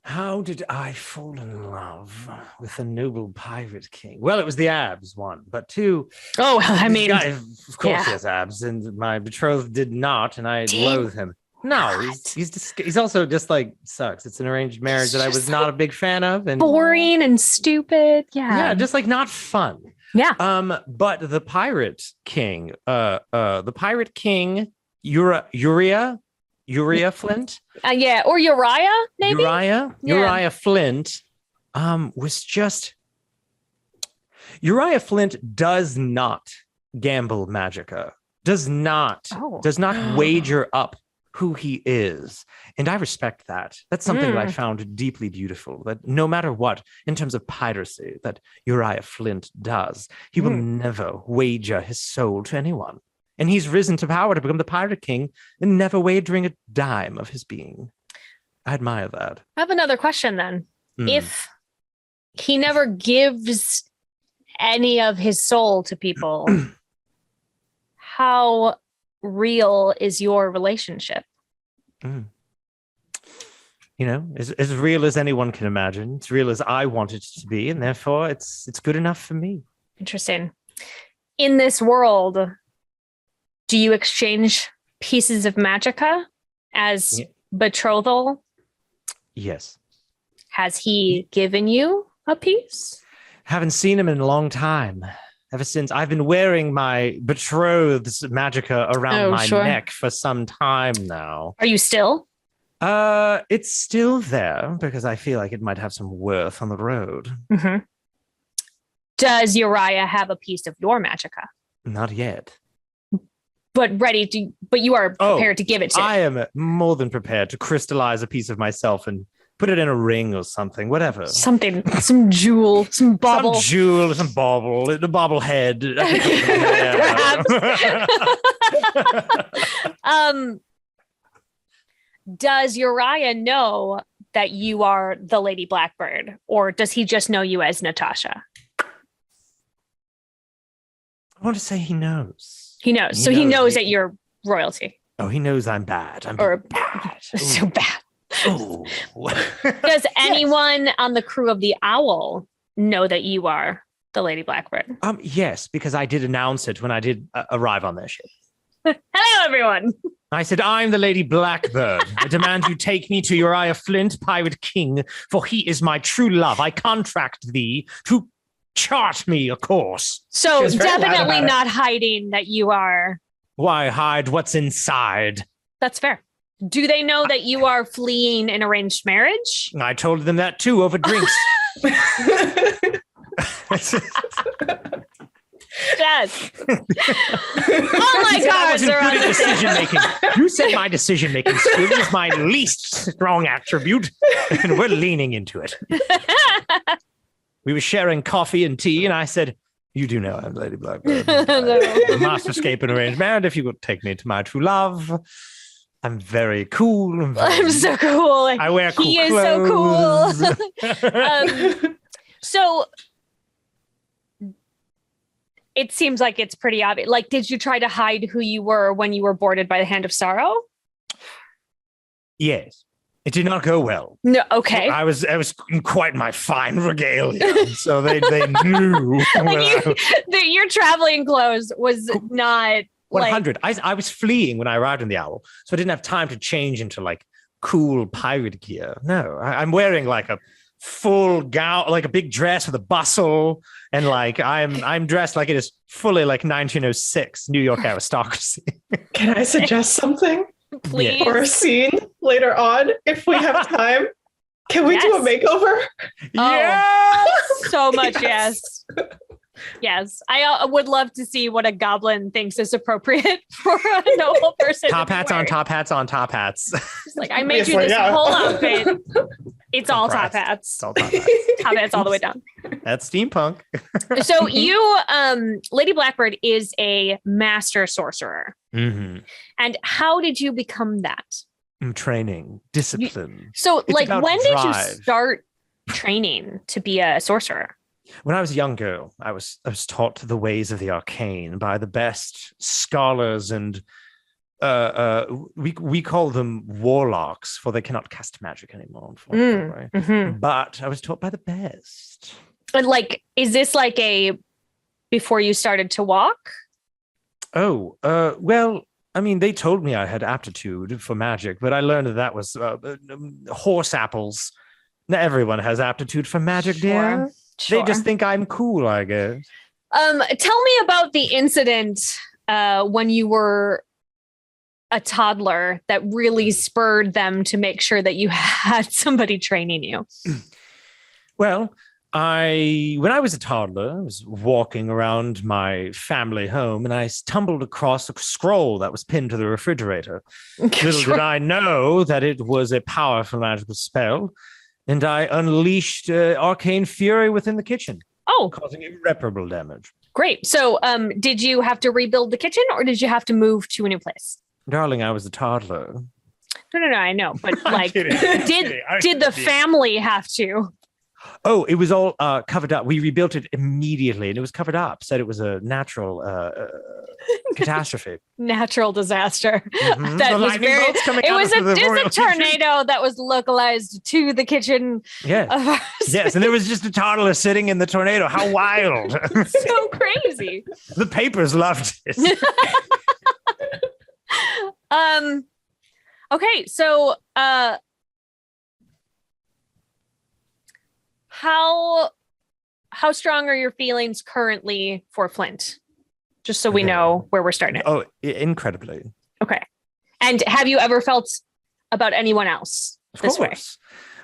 How did I fall in love with a noble pirate king? Well, it was the abs, one, but two. Oh, I mean, guy, of course he has abs, and my betrothed did not, and I loathe him. No, he's also just like sucks. It's an arranged marriage that I was not a big fan of, and boring and stupid. Yeah, just like not fun. Yeah. But the pirate king, Uriah Flint. Yeah, or Uriah, maybe. Uriah Flint was just. Uriah Flint does not gamble magicka, does not wager up who he is. And I respect that. That's something that I found deeply beautiful, that no matter what, in terms of piracy, that Uriah Flint does, he will never wager his soul to anyone. And he's risen to power to become the pirate king and never wagering a dime of his being. I admire that. I have another question then. If he never gives any of his soul to people, how real is your relationship? You know, as real as anyone can imagine. It's real as I want it to be, and therefore it's good enough for me. Interesting. In this world, do you exchange pieces of magicka as betrothal? Yes. Has he given you a piece? Haven't seen him in a long time. Ever since I've been wearing my betrothed's magicka around my neck for some time now. Are you still? It's still there because I feel like it might have some worth on the road. Mm-hmm. Does Uriah have a piece of your magicka? Not yet. But you are prepared to give it to him. I am more than prepared to crystallize a piece of myself and put it in a ring or something, whatever. Something, some jewel, some bauble. Some jewel, some bauble, the bobblehead. Does Uriah know that you are the Lady Blackbird, or does he just know you as Natasha? I want to say he knows. He knows. He knows that you're royalty. Oh, he knows I'm bad. I'm bad. So bad. Does anyone on the crew of the Owl know that you are the Lady Blackbird? Yes, because I did announce it when I did arrive on their ship. Hello, everyone. I said, I'm the Lady Blackbird. I demand you take me to Uriah Flint, Pirate King, for he is my true love. I contract thee to chart me a course. So definitely not hiding that you are. Why hide what's inside? That's fair. Do they know that you are fleeing an arranged marriage? I told them that too over drinks. Yes. All my cards are on decision making. You said my decision making skill is my least strong attribute, and we're leaning into it. We were sharing coffee and tea, and I said, "You do know I'm Lady Blackbird. The master escape and arranged marriage. If you would take me to my true love." I'm very cool. I'm so cool. I wear cool He is clothes. so cool. So it seems like it's pretty obvious. Like, did you try to hide who you were when you were boarded by the Hand of Sorrow? Yes. It did not go well. No, okay. I was quite my fine regalia, so they knew. Like your traveling clothes was not 100. I was fleeing when I arrived in the Owl, so I didn't have time to change into like cool pirate gear. No, I'm wearing like a full gown, like a big dress with a bustle, and like I'm dressed like it is fully like 1906 New York aristocracy. Can I suggest something? Please. For a scene later on, if we have time? Can we do a makeover? Yeah, so much. Yes. Yes, I would love to see what a goblin thinks is appropriate for a noble person. Top hats on top hats on top hats. It's like, I made you this whole outfit. It's all top hats. It's all top hats. Top hats all the way down. That's steampunk. So you, Lady Blackbird is a master sorcerer. Mm-hmm. And how did you become that? Training, discipline. So It's like, about when did you drive. start training to be a sorcerer? When I was younger, I was taught the ways of the arcane by the best scholars, and we call them warlocks, for they cannot cast magic anymore, unfortunately. Mm-hmm. But I was taught by the best. And like, is this like before you started to walk? Oh, well, I mean, they told me I had aptitude for magic, but I learned that was horse apples. Not everyone has aptitude for magic, dear. Sure. They just think I'm cool, I guess. Tell me about the incident when you were a toddler that really spurred them to make sure that you had somebody training you. Well, when I was a toddler, I was walking around my family home, and I stumbled across a scroll that was pinned to the refrigerator. Little did I know that it was a powerful magical spell, and I unleashed arcane fury within the kitchen. Oh, causing irreparable damage. Great. So, did you have to rebuild the kitchen, or did you have to move to a new place? Darling, I was a toddler. No, I know, but like, kidding. did the family have to? Oh, it was all covered up. We rebuilt it immediately, and it was covered up. Said it was a natural catastrophe. Natural disaster. Mm-hmm. That was very. It was a tornado that was localized to the kitchen. Yes, yes, and there was just a toddler sitting in the tornado. How wild! So crazy. The papers loved it. Okay, so how strong are your feelings currently for Flint? Just so we know where we're starting. Oh, incredibly. Okay. And have you ever felt about anyone else this way?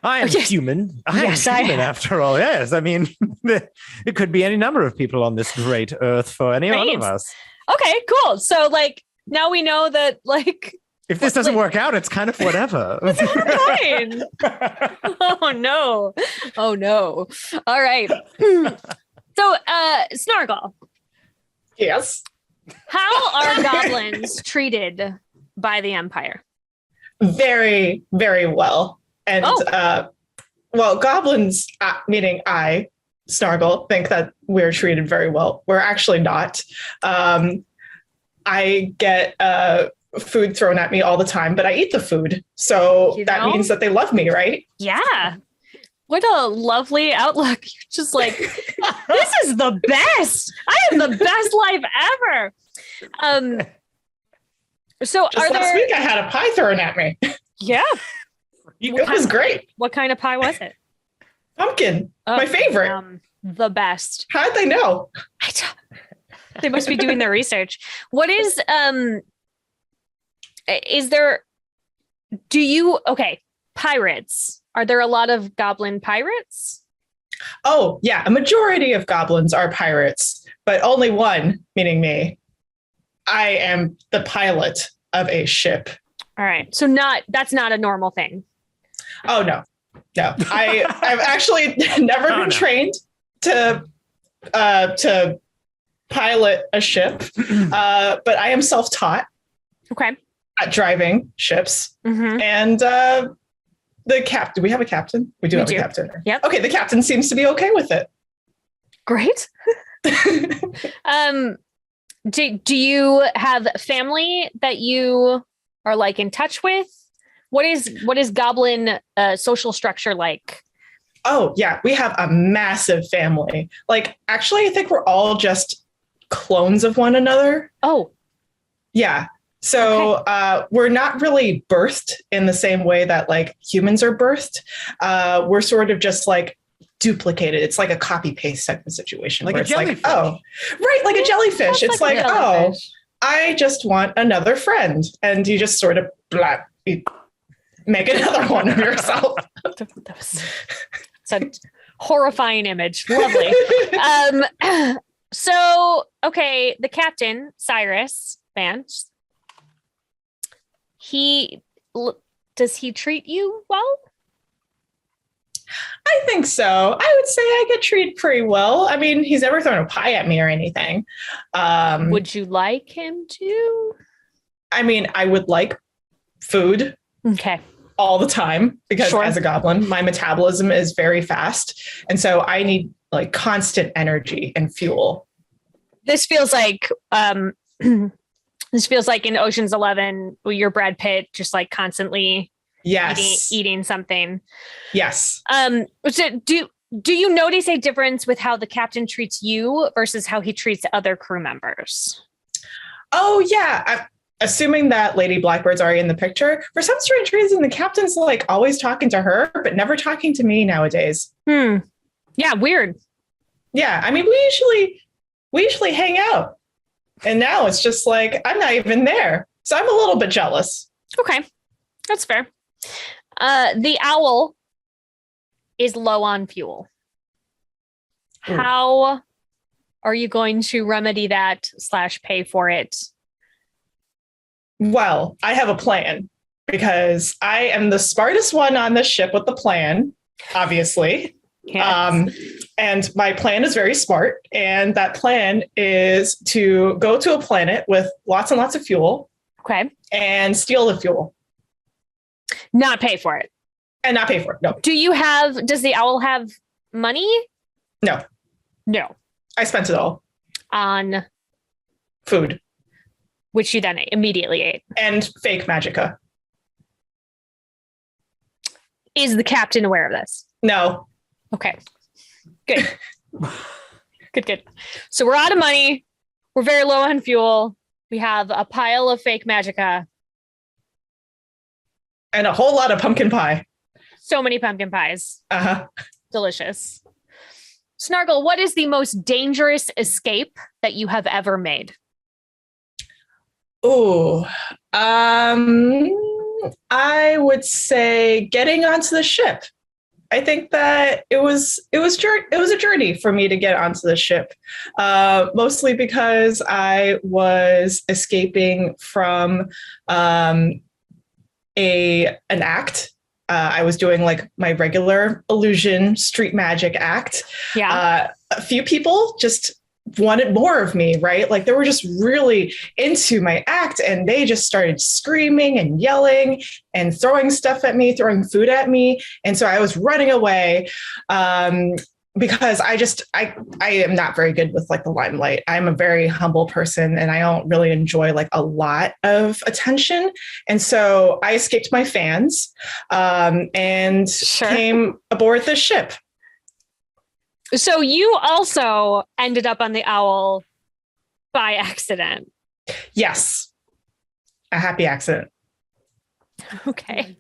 I am human. I am human after all. Yes. I mean, it could be any number of people on this great earth for any one of us. Okay, cool. So like now we know that like if this doesn't work out, it's kind of whatever. Fine. Oh no. All right. So Snargle. Yes. How are goblins treated by the Empire? Very, very well. And well, goblins, meaning I, Snargle, think that we're treated very well. We're actually not. I get food thrown at me all the time, but I eat the food. So that means that they love me, right? Yeah. What a lovely outlook. You're just like, this is the best. I have the best life ever. So just last week I had a pie thrown at me. Yeah. It was great. What kind of pie was it? Pumpkin. My favorite. The best. How'd they know? They must be doing their research. What is there, pirates. Are there a lot of goblin pirates? Oh, yeah. A majority of goblins are pirates, but only one, meaning me. I am the pilot of a ship. All right. So that's not a normal thing. Oh, no. I've actually never been trained to pilot a ship, but I am self-taught. Okay. At driving ships. Mm-hmm. And the captain, do we have a captain? We do have a captain. Yep. Okay, the captain seems to be okay with it. Great. Do you have family that you are like in touch with? What is goblin social structure like? Oh, yeah, we have a massive family. Like, actually, I think we're all just clones of one another. Oh. Yeah. So we're not really birthed in the same way that like humans are birthed. We're sort of just like duplicated. It's like a copy paste type of situation. Like where a it's jellyfish. like, oh, right, like a jellyfish. It's like, oh, I just want another friend. And you just sort of you make another one of yourself. It's a horrifying image. Lovely. So, okay, the captain, Cyrus Vance, does he treat you well? I think so. I would say I get treated pretty well. I mean, he's never thrown a pie at me or anything. Would you like him to? I mean, I would like food. Okay. All the time, because as a goblin, my metabolism is very fast. And so I need like constant energy and fuel. This feels like in Ocean's 11, where you're Brad Pitt just like constantly eating something. Yes. So do you notice a difference with how the captain treats you versus how he treats other crew members? Oh yeah. Assuming that Lady Blackbird's already in the picture, for some strange reason, the captain's like always talking to her, but never talking to me nowadays. Yeah, weird. Yeah, I mean, we usually hang out, and now it's just like I'm not even there, so I'm a little bit jealous. Okay, that's fair. The owl is low on fuel. Ooh. How are you going to remedy that / pay for it? Well, I have a plan because I am the smartest one on the ship with the plan, obviously. Yes. And my plan is very smart. And that plan is to go to a planet with lots and lots of fuel. Okay. And steal the fuel. Not pay for it. And not pay for it. No. Does the owl have money? No. I spent it all. On? Food. Which you then immediately ate. And fake magicka. Is the captain aware of this? No. Okay. Good. Good. So we're out of money. We're very low on fuel. We have a pile of fake magicka. And a whole lot of pumpkin pie. So many pumpkin pies. Uh-huh. Delicious. Snargle, what is the most dangerous escape that you have ever made? Oh, I would say getting onto the ship. I think that it was a journey for me to get onto the ship, mostly because I was escaping from an act. I was doing like my regular illusion street magic act. Yeah. A few people just wanted more of me, right? Like they were just really into my act and they just started screaming and yelling and throwing stuff at me, throwing food at me. And so I was running away because I am not very good with like the limelight. I'm a very humble person and I don't really enjoy like a lot of attention. And so I escaped my fans and came aboard the ship. So you also ended up on the owl by accident. Yes. A happy accident. Okay.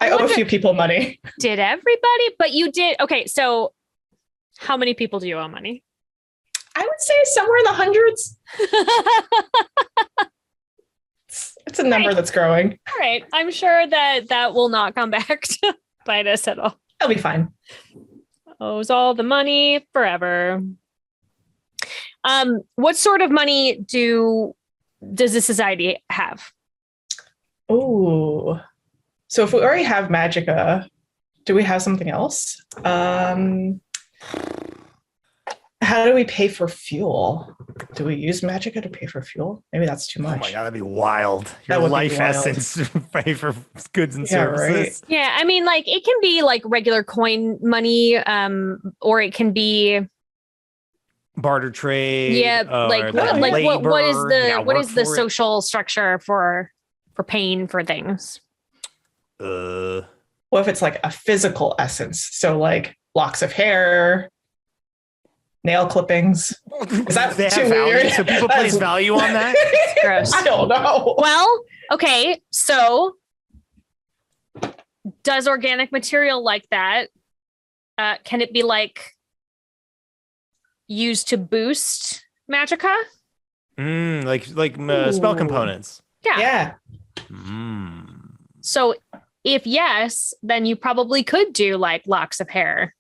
I owe a few people money. Did everybody? But you did. Okay. So how many people do you owe money? I would say somewhere in the hundreds. It's a number that's growing. All right. I'm sure that will not come back to bite us at all. It'll be fine. Owes all the money forever. What sort of money does the society have? Oh, so if we already have magicka, do we have something else? How do we pay for fuel? Do we use magicka to pay for fuel? Maybe that's too much. Oh my God, that'd be wild. Your life essence pay for goods and services. Right. Yeah, I mean, like it can be like regular coin money, or it can be barter trade. Yeah, what is the social structure for paying for things? What if it's like a physical essence? So like locks of hair. nail clippings. Is that They too have value, weird? so people place value on that. Gross. I don't know. Well, okay, so does organic material like that, can it be like used to boost magicka? Like spell components. Yeah. So if yes, then you probably could do like locks of hair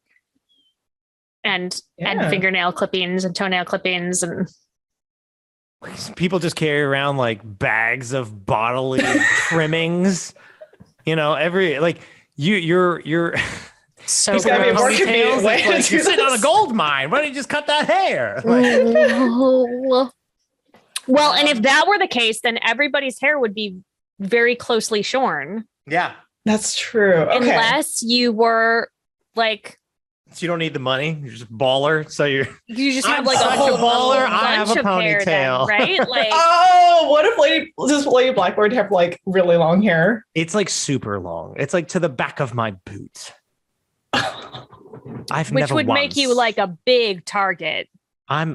and fingernail clippings and toenail clippings, and people just carry around like bags of bodily trimmings. You know, you're so There's gotta be a more convenient way to like do you're sitting on a this. gold mine. Why don't you just cut that hair? Well, and if that were the case, then everybody's hair would be very closely shorn. Yeah, that's true. Okay. Unless you were like, so you don't need the money. You're just baller. So you just have I'm like a such whole a baller. bunch I have a of hair then, ponytail. right? Like, oh, what if does Lady Blackbird have like really long hair? It's like super long. It's like to the back of my boot. Which would make you like a big target.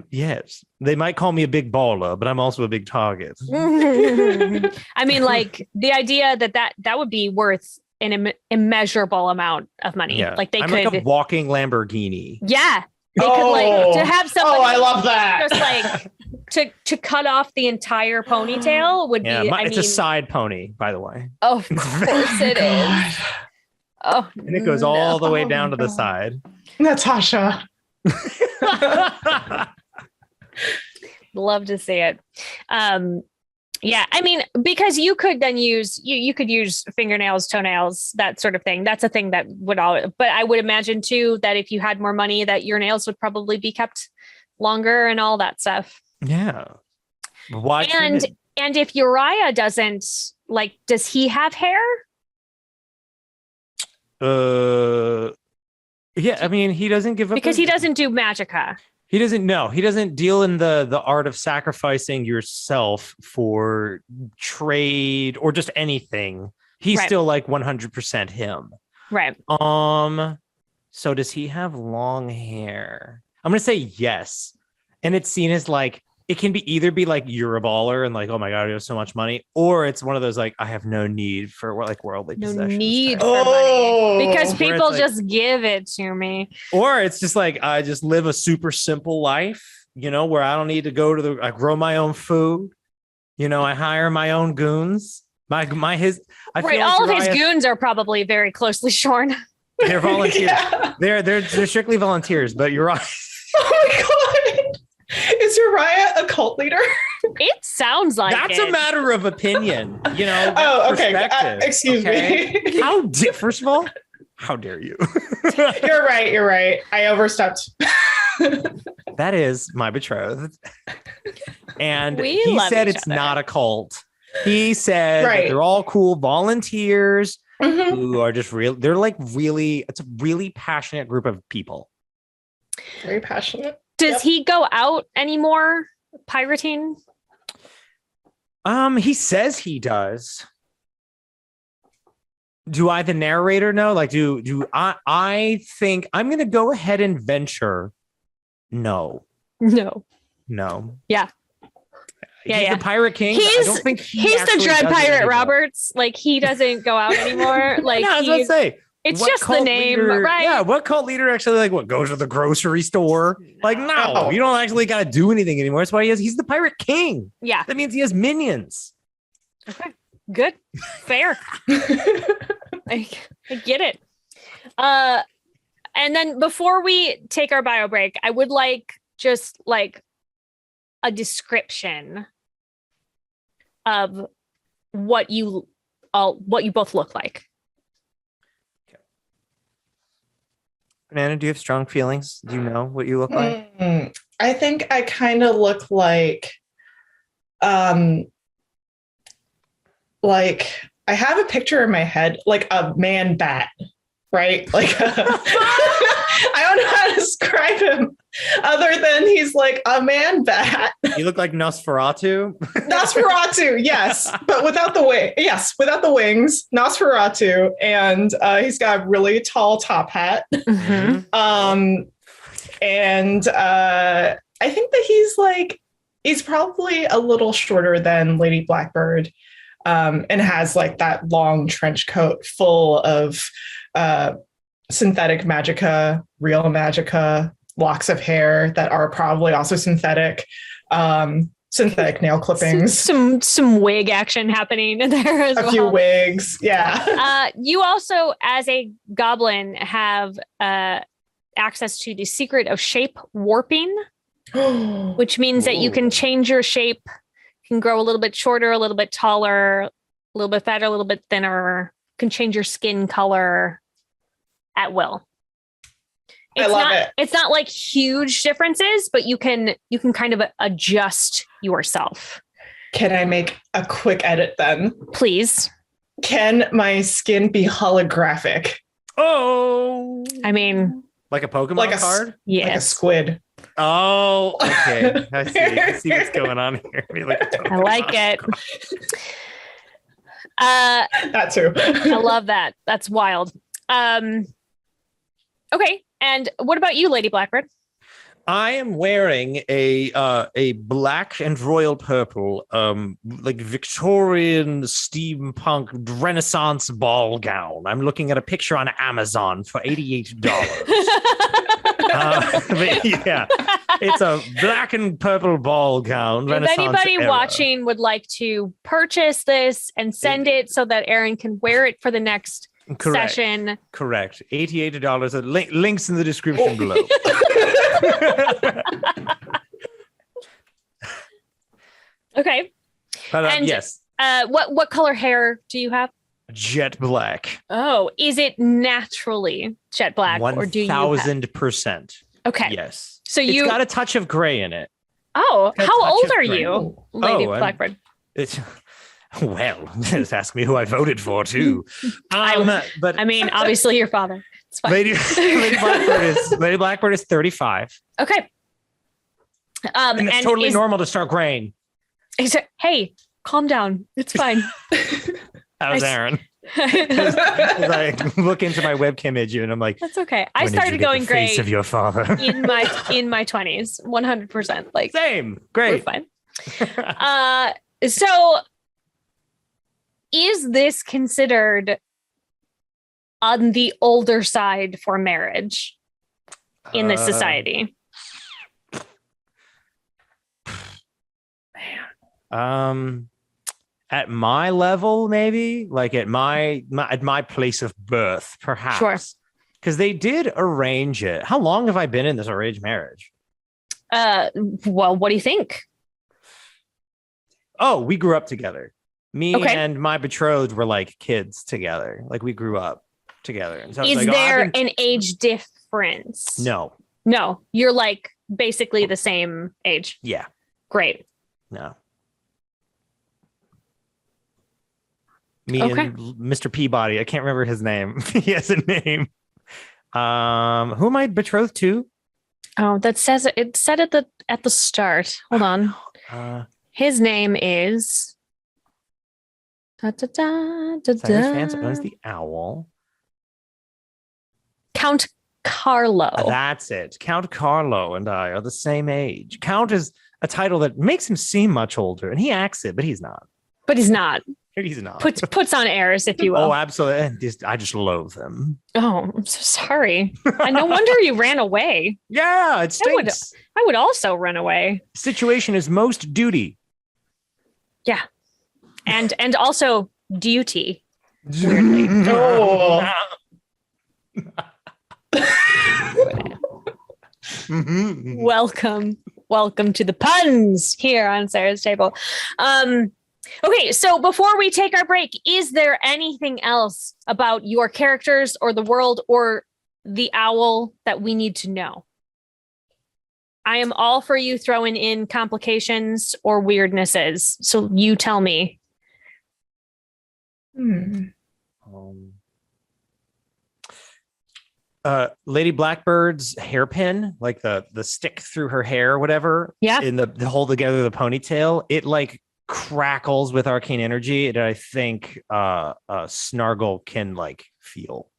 Yes. They might call me a big baller, but I'm also a big target. I mean, like the idea that would be worth an immeasurable amount of money. Yeah. Like I'm like a walking Lamborghini. Yeah. They could like to have somebody. Oh, I love that. Just like to cut off the entire ponytail would be. It's a side pony, by the way. Oh, of course it is. Oh, and it goes all the way down to the side. Natasha. Love to see it. Yeah, I mean, because you could then use you could use fingernails, toenails, that sort of thing. That's a thing that would all. But I would imagine too that if you had more money, that your nails would probably be kept longer and all that stuff. Yeah. Why? And if Uriah doesn't does he have hair? Yeah, I mean, he doesn't give up because he doesn't do magicka. He doesn't deal in the art of sacrificing yourself for trade or just anything. He's still like 100% him. Right. So does he have long hair? I'm going to say yes. And it's seen as like, it can either be like you're a baller and like, oh my God, you have so much money. Or it's one of those like, I have no need for like worldly possessions. No need for money. Because people just give it to me. Or it's just like, I just live a super simple life, where I don't need to go I grow my own food. I hire my own goons. All of his goons are probably very closely shorn. They're volunteers. Yeah. They're strictly volunteers, but you're right. Oh my God. Is Uriah a cult leader? It sounds like that's a matter of opinion, Oh, okay. Excuse me. First of all, how dare you? You're right. I overstepped. That is my betrothed. And he said it's not a cult. He said that they're all cool volunteers who are just real. They're like it's a really passionate group of people. Very passionate. Does he go out anymore pirating? He says he does. Do I, the narrator, know? Like, do I think I'm going to go ahead and venture? No. Yeah. He's the pirate king. I don't think he's the Dread Pirate Roberts. Like, he doesn't go out anymore. Like, I was about to say. It's just the name, right? Yeah, what cult leader actually goes to the grocery store? Like, no, you don't actually got to do anything anymore. That's why he's the pirate king. Yeah. That means he has minions. Okay, good. Fair. I get it. And then before we take our bio break, I would like just like a description of what you both look like. Banana, do you have strong feelings? Do you know what you look like? I think I kind of look like I have a picture in my head, like a man bat, right? Like I don't know how to describe him other than he's like a man bat. You look like Nosferatu. Nosferatu, yes, but without the wing. Yes, without the wings. Nosferatu, and he's got a really tall top hat. And I think that he's probably a little shorter than Lady Blackbird, and has like that long trench coat full of synthetic magicka, real magicka, locks of hair that are probably also synthetic. Synthetic nail clippings, some wig action happening there as well. A few wigs, yeah. You also, as a goblin, have access to the secret of shape warping, which means that you can change your shape, can grow a little bit shorter, a little bit taller, a little bit fatter, a little bit thinner, can change your skin color at will. I love it. It's not like huge differences, but you can kind of adjust yourself. Can I make a quick edit then? Please. Can my skin be holographic? Oh, I mean, like a Pokemon card? Yes. Like a squid. Oh, okay. I see what's going on here. I like it. That too. I love that. That's wild. Okay. And what about you, Lady Blackbird? I am wearing a black and royal purple, like Victorian steampunk Renaissance ball gown. I'm looking at a picture on Amazon for $88. Yeah, it's a black and purple ball gown. If anybody watching would like to purchase this and send it so that Aaron can wear it for the next session. Correct. $88. Links in the description below. Okay. But yes. What color hair do you have? Jet black. Oh, is it naturally jet black, or do you 1,000%? Okay. Yes. So it's got a touch of gray in it. Oh, how old are you, Lady Blackbird? Well, just ask me who I voted for too. But I mean, obviously your father. It's fine. Lady Blackbird is 35. Okay. And it's totally normal to start graying. Hey, calm down. It's fine. How's Aaron? I look into my webcam image and I'm like, that's okay. I started going gray face of your father in my 20s, 100%. Like same, great, we're fine. So, is this considered on the older side for marriage in this society? At my level, maybe like at my place of birth, perhaps. Sure. Because they did arrange it. How long have I been in this arranged marriage? Well, what do you think? Oh, we grew up together. Me and my betrothed were like kids together. Like we grew up together. And so is there an age difference? No. You're like basically the same age. Yeah. Great. No. Me and Mr. Peabody. I can't remember his name. He has a name. Who am I betrothed to? Oh, it said at the start. Hold on. His name is Cyrus Vance owns the owl. Count Carlo. That's it. Count Carlo and I are the same age. Count is a title that makes him seem much older, and he acts it, but he's not. He's not. Puts on airs, if you will. Oh, absolutely. I just loathe him. Oh, I'm so sorry. No wonder you ran away. Yeah, it stinks. I would also run away. Situation is most duty. Yeah. And also duty. Weirdly. Oh. Welcome to the puns here on Sarah's table. Okay, so before we take our break, is there anything else about your characters or the world or the owl that we need to know? I am all for you throwing in complications or weirdnesses. So you tell me. Lady Blackbird's hairpin, like the stick through her hair or whatever. Yeah. In the hold together the ponytail, it like crackles with arcane energy that I think Snargle can like feel.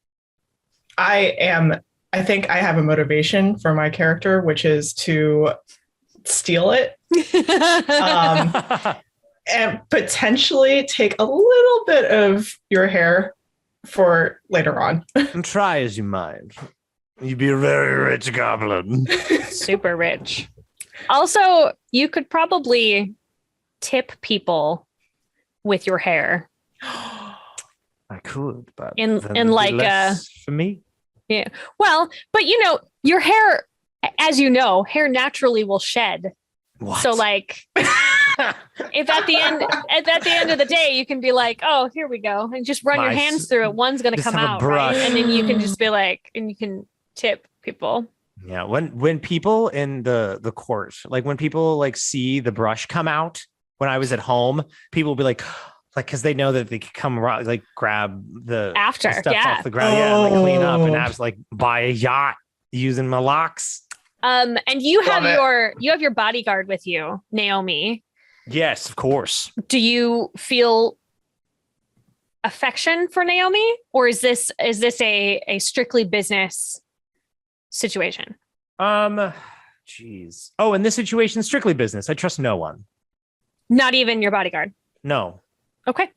I am I think I have a motivation for my character, which is to steal it. And potentially take a little bit of your hair for later on. And try as you might. You'd be a very rich goblin. Super rich. Also, you could probably tip people with your hair. I could, but in like less for me. Yeah. Well, but your hair, as you know, hair naturally will shed. What? So like if at the end of the day you can be like, oh, here we go, and just run your hands through it, one's gonna come out, right? And then you can just be like, and you can tip people. Yeah, when people in the court, like when people like see the brush come out when I was at home, people will be like because they know that they could come like grab the stuff off the ground, and like clean up and have like buy a yacht using my locks. And you have your bodyguard with you, Naomi. Yes, of course. Do you feel affection for Naomi, or is this a strictly business situation? Geez. Oh, in this situation, strictly business. I trust no one. Not even your bodyguard? No. Okay.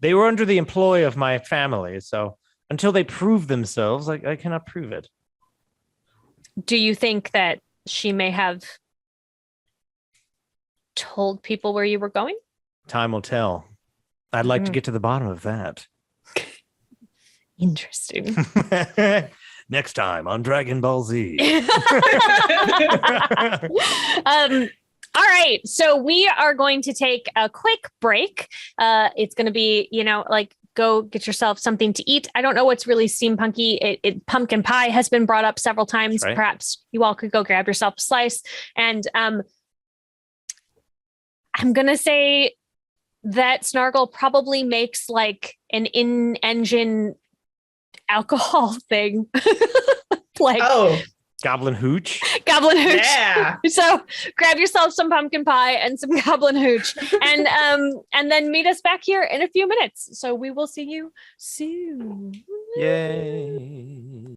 They were under the employ of my family, so until they prove themselves, I cannot prove it. Do you think that she may have told people where you were going? Time will tell. I'd like to get to the bottom of that. Interesting. Next time on Dragon Ball Z. All right. So we are going to take a quick break. It's going to be, like go get yourself something to eat. I don't know what's really steampunky. Pumpkin pie has been brought up several times. Right. Perhaps you all could go grab yourself a slice. And I'm going to say that Snargle probably makes like an in-engine alcohol thing. Goblin hooch. Yeah. So grab yourself some pumpkin pie and some goblin hooch, and then meet us back here in a few minutes. So we will see you soon. Yay.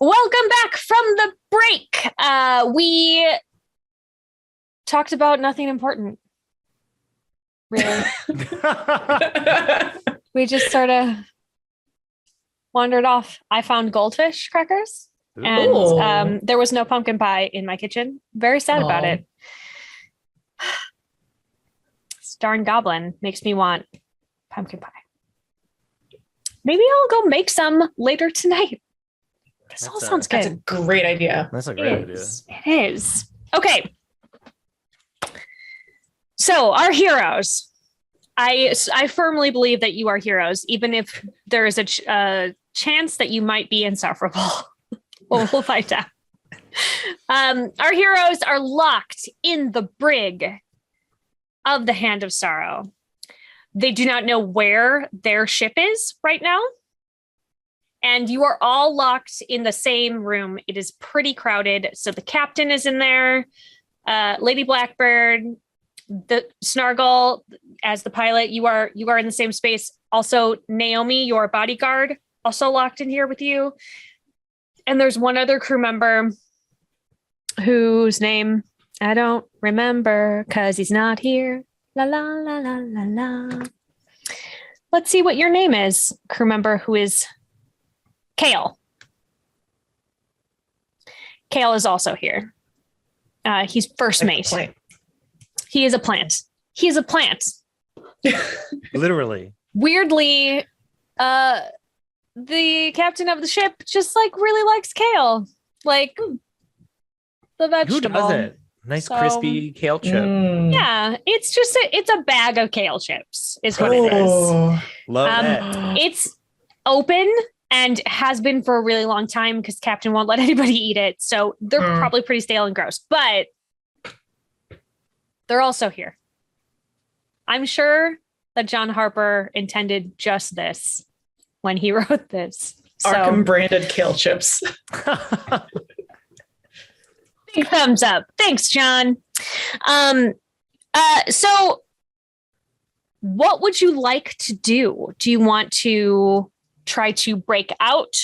Welcome back from the break. We talked about nothing important. Really. We just sort of wandered off. I found goldfish crackers. Ooh. And there was no pumpkin pie in my kitchen. Very sad about it. This darn goblin makes me want pumpkin pie. Maybe I'll go make some later tonight. This all sounds good. That's a great idea. That's a great idea. It is. Okay. So our heroes. I firmly believe that you are heroes, even if there is a chance that you might be insufferable. We'll find out. Our heroes are locked in the brig of the Hand of Sorrow. They do not know where their ship is right now. And you are all locked in the same room. It is pretty crowded. So the captain is in there, Lady Blackbird, the Snargle as the pilot. You are in the same space. Also, Naomi, your bodyguard, also locked in here with you. And there's one other crew member whose name I don't remember because he's not here. La la la la la la. Let's see what your name is, crew member who is Kale. Kale is also here. He's first mate. He is a plant. He is a plant. Literally. Weirdly, the captain of the ship just like really likes kale, like the vegetable. Who does it? Nice crispy kale chip. Yeah, it's just it's a bag of kale chips is what it is. Love it. It's open and has been for a really long time because Captain won't let anybody eat it. So they're probably pretty stale and gross, but they're also here. I'm sure that John Harper intended just this when he wrote this. Arkham branded kale chips. Big thumbs up. Thanks, John. So what would you like to do? Do you want to try to break out?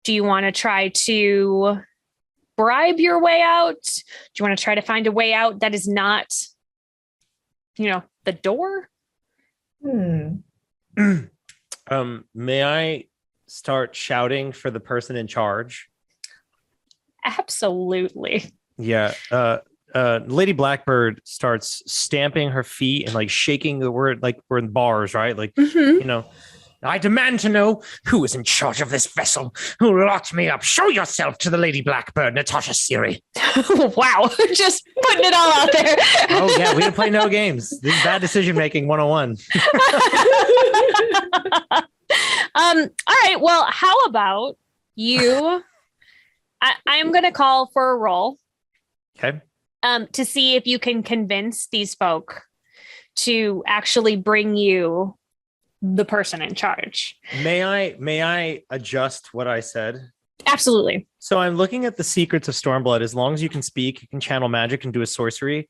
Do you want to try to bribe your way out? Do you want to try to find a way out that is not, the door? May I start shouting for the person in charge? Absolutely. Yeah. Lady Blackbird starts stamping her feet and like shaking the word, like we're in bars, right? Like, I demand to know who is in charge of this vessel, who locked me up. Show yourself to the Lady Blackbird, Natasha Siri. Wow. Just putting it all out there. Oh, yeah. We didn't play no games. This is bad decision making 101. All right. Well, how about you? I'm going to call for a roll. Okay. To see if you can convince these folk to actually bring you the person in charge. May I adjust what I said? Absolutely. So I'm looking at the secrets of Stormblood. As long as you can speak, you can channel magic and do a sorcery.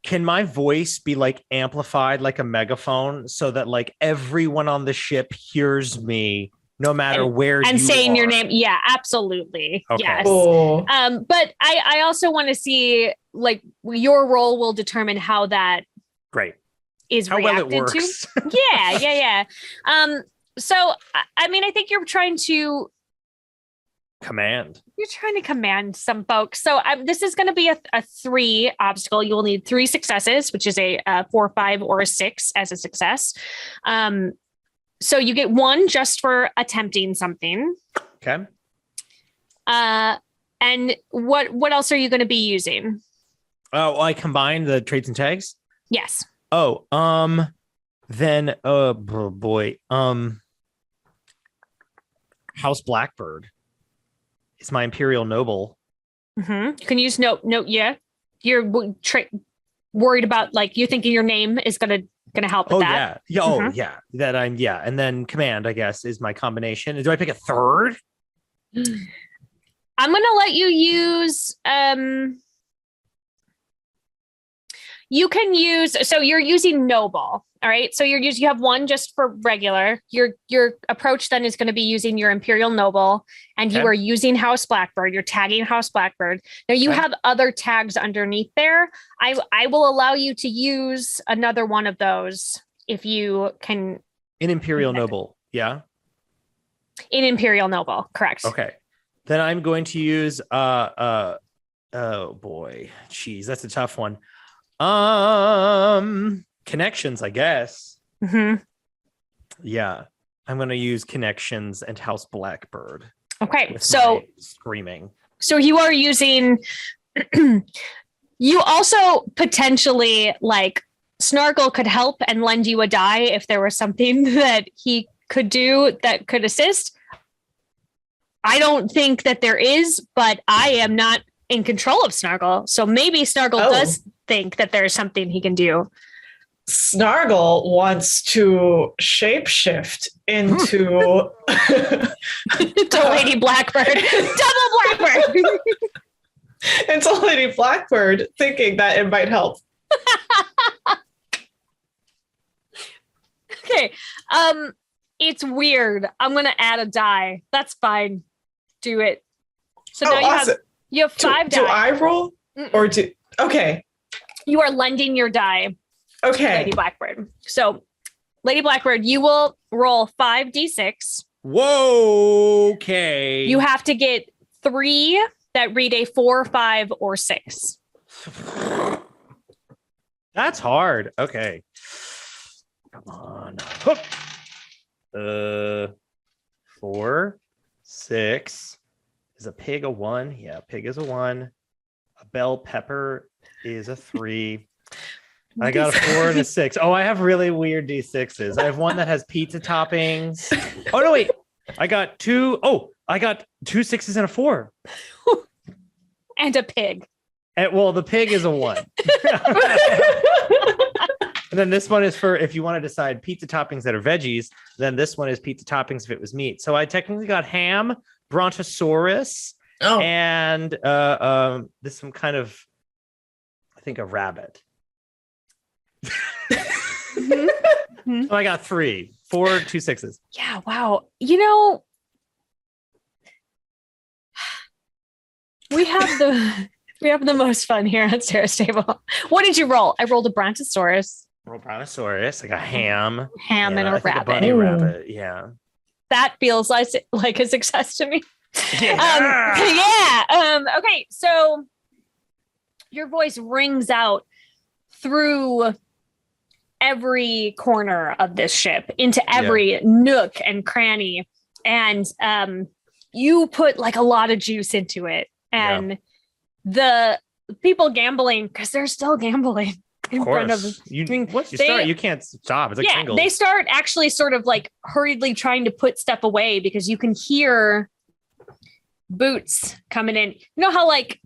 Can my voice be like amplified like a megaphone so that like everyone on the ship hears me no matter where you are? And saying your name. Yeah, absolutely. Okay. Yes. Oh. But I also want to see like your role will determine how that Great. is how reacted well it works. to. Yeah. So I mean, I think you're trying to command some folks. So this is going to be a 3 obstacle. You will need 3 successes, which is a 4, 5, or a 6 as a success. So you get 1 just for attempting something. Okay. And what else are you going to be using? Oh, I combined the traits and tags? Yes. Oh, then boy. House Blackbird is my imperial noble. Mm-hmm. You can use note. Yeah. You're worried about like you're thinking your name is gonna help with that. Yeah. Oh yeah. That and then command, I guess, is my combination. Do I pick a third? I'm gonna let you use You can use, so you're using noble. All right. So you have one just for regular. Your approach then is going to be using your Imperial Noble, and you are using House Blackbird. You're tagging House Blackbird. Now you have other tags underneath there. I will allow you to use another one of those if you can. In Imperial Noble. Yeah. In Imperial Noble. Correct. Okay. Then I'm going to use, oh boy, geez, that's a tough one. Connections, I guess. Mm-hmm. Yeah, I'm going to use connections and House Blackbird. Okay, so screaming. So you are using. You also potentially like Snargle could help and lend you a die if there was something that he could do that could assist. I don't think that there is, but I am not in control of Snargle, so maybe Snargle does think that there's something he can do. Snargle wants to shapeshift into Lady Blackbird. Double Blackbird. Into Lady Blackbird, thinking that it might help. Okay. It's weird. I'm gonna add a die. That's fine. Do it. So now you have 5 die. Do I roll? Or do okay. You are lending your die. Okay. Lady Blackbird. So, Lady Blackbird, you will roll 5d6. Whoa. Okay. You have to get 3 that read a 4, 5, or 6. That's hard. Okay. Come on. 4, 6. Is a pig a 1? Yeah, pig is a 1. A bell pepper is a 3. I got a 4 and a 6. Oh, I have really weird D6s. I have one that has pizza toppings. Oh, no, wait. I got 2. Oh, I got 2 6s and a 4. And a pig. Well, the pig is a 1. And then this one is for if you want to decide pizza toppings that are veggies, then this one is pizza toppings if it was meat. So I technically got ham, brontosaurus, and this some kind of, I think, a rabbit. So I got 3, 4, 2 6s. Yeah, wow. You know, we have the most fun here at Sarah's table. What did you roll? I rolled a brontosaurus. Brontosaurus. I got ham. And a rabbit. A bunny rabbit. Yeah. That feels like a success to me. Yeah. Okay, so your voice rings out through every corner of this ship, into every nook and cranny, and you put like a lot of juice into it, and the people gambling, because they're still gambling in front of you. Once you start, you can't stop. It's like Pringles. They start actually sort of like hurriedly trying to put stuff away because you can hear boots coming in. You know how like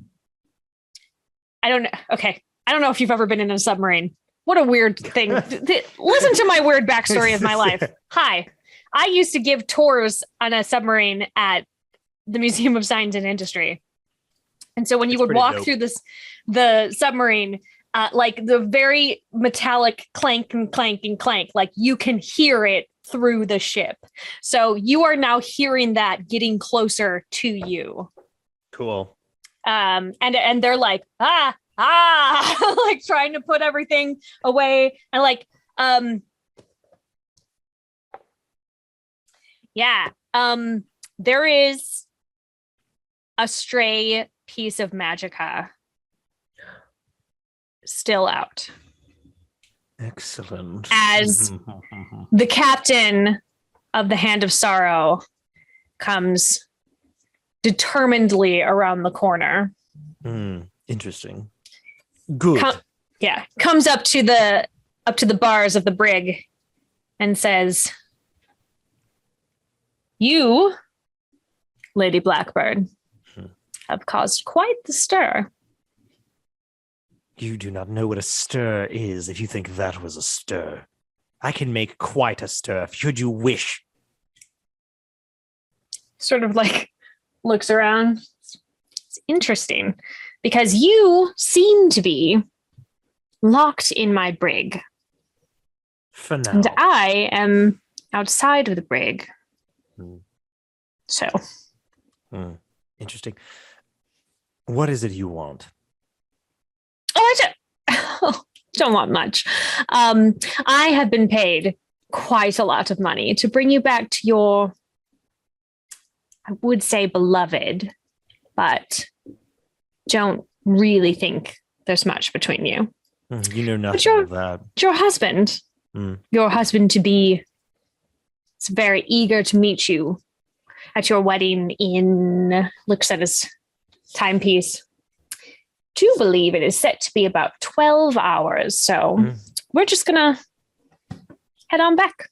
I don't know if you've ever been in a submarine. What a weird thing. Listen to my weird backstory of my life. Hi. I used to give tours on a submarine at the Museum of Science and Industry. And so when you would walk through the submarine, like the very metallic clank and clank and clank, like you can hear it through the ship. So you are now hearing that getting closer to you. Cool. And they're like, like trying to put everything away. And like, there is a stray piece of magicka still out. Excellent. As the captain of the Hand of Sorrow comes determinedly around the corner. Interesting. Good. Comes up to the bars of the brig and says, "You, Lady Blackbird, have caused quite the stir." You do not know what a stir is if you think that was a stir. I can make quite a stir, should you wish. Sort of like looks around. It's interesting because you seem to be locked in my brig. For now. And I am outside of the brig. So. Interesting. What is it you want? I don't want much. I have been paid quite a lot of money to bring you back to your, I would say, beloved, but don't really think there's much between you. You know nothing of that. Your husband, your husband to be, is very eager to meet you at your wedding in, looks at his timepiece. Do believe it is set to be about 12 hours. So we're just going to head on back.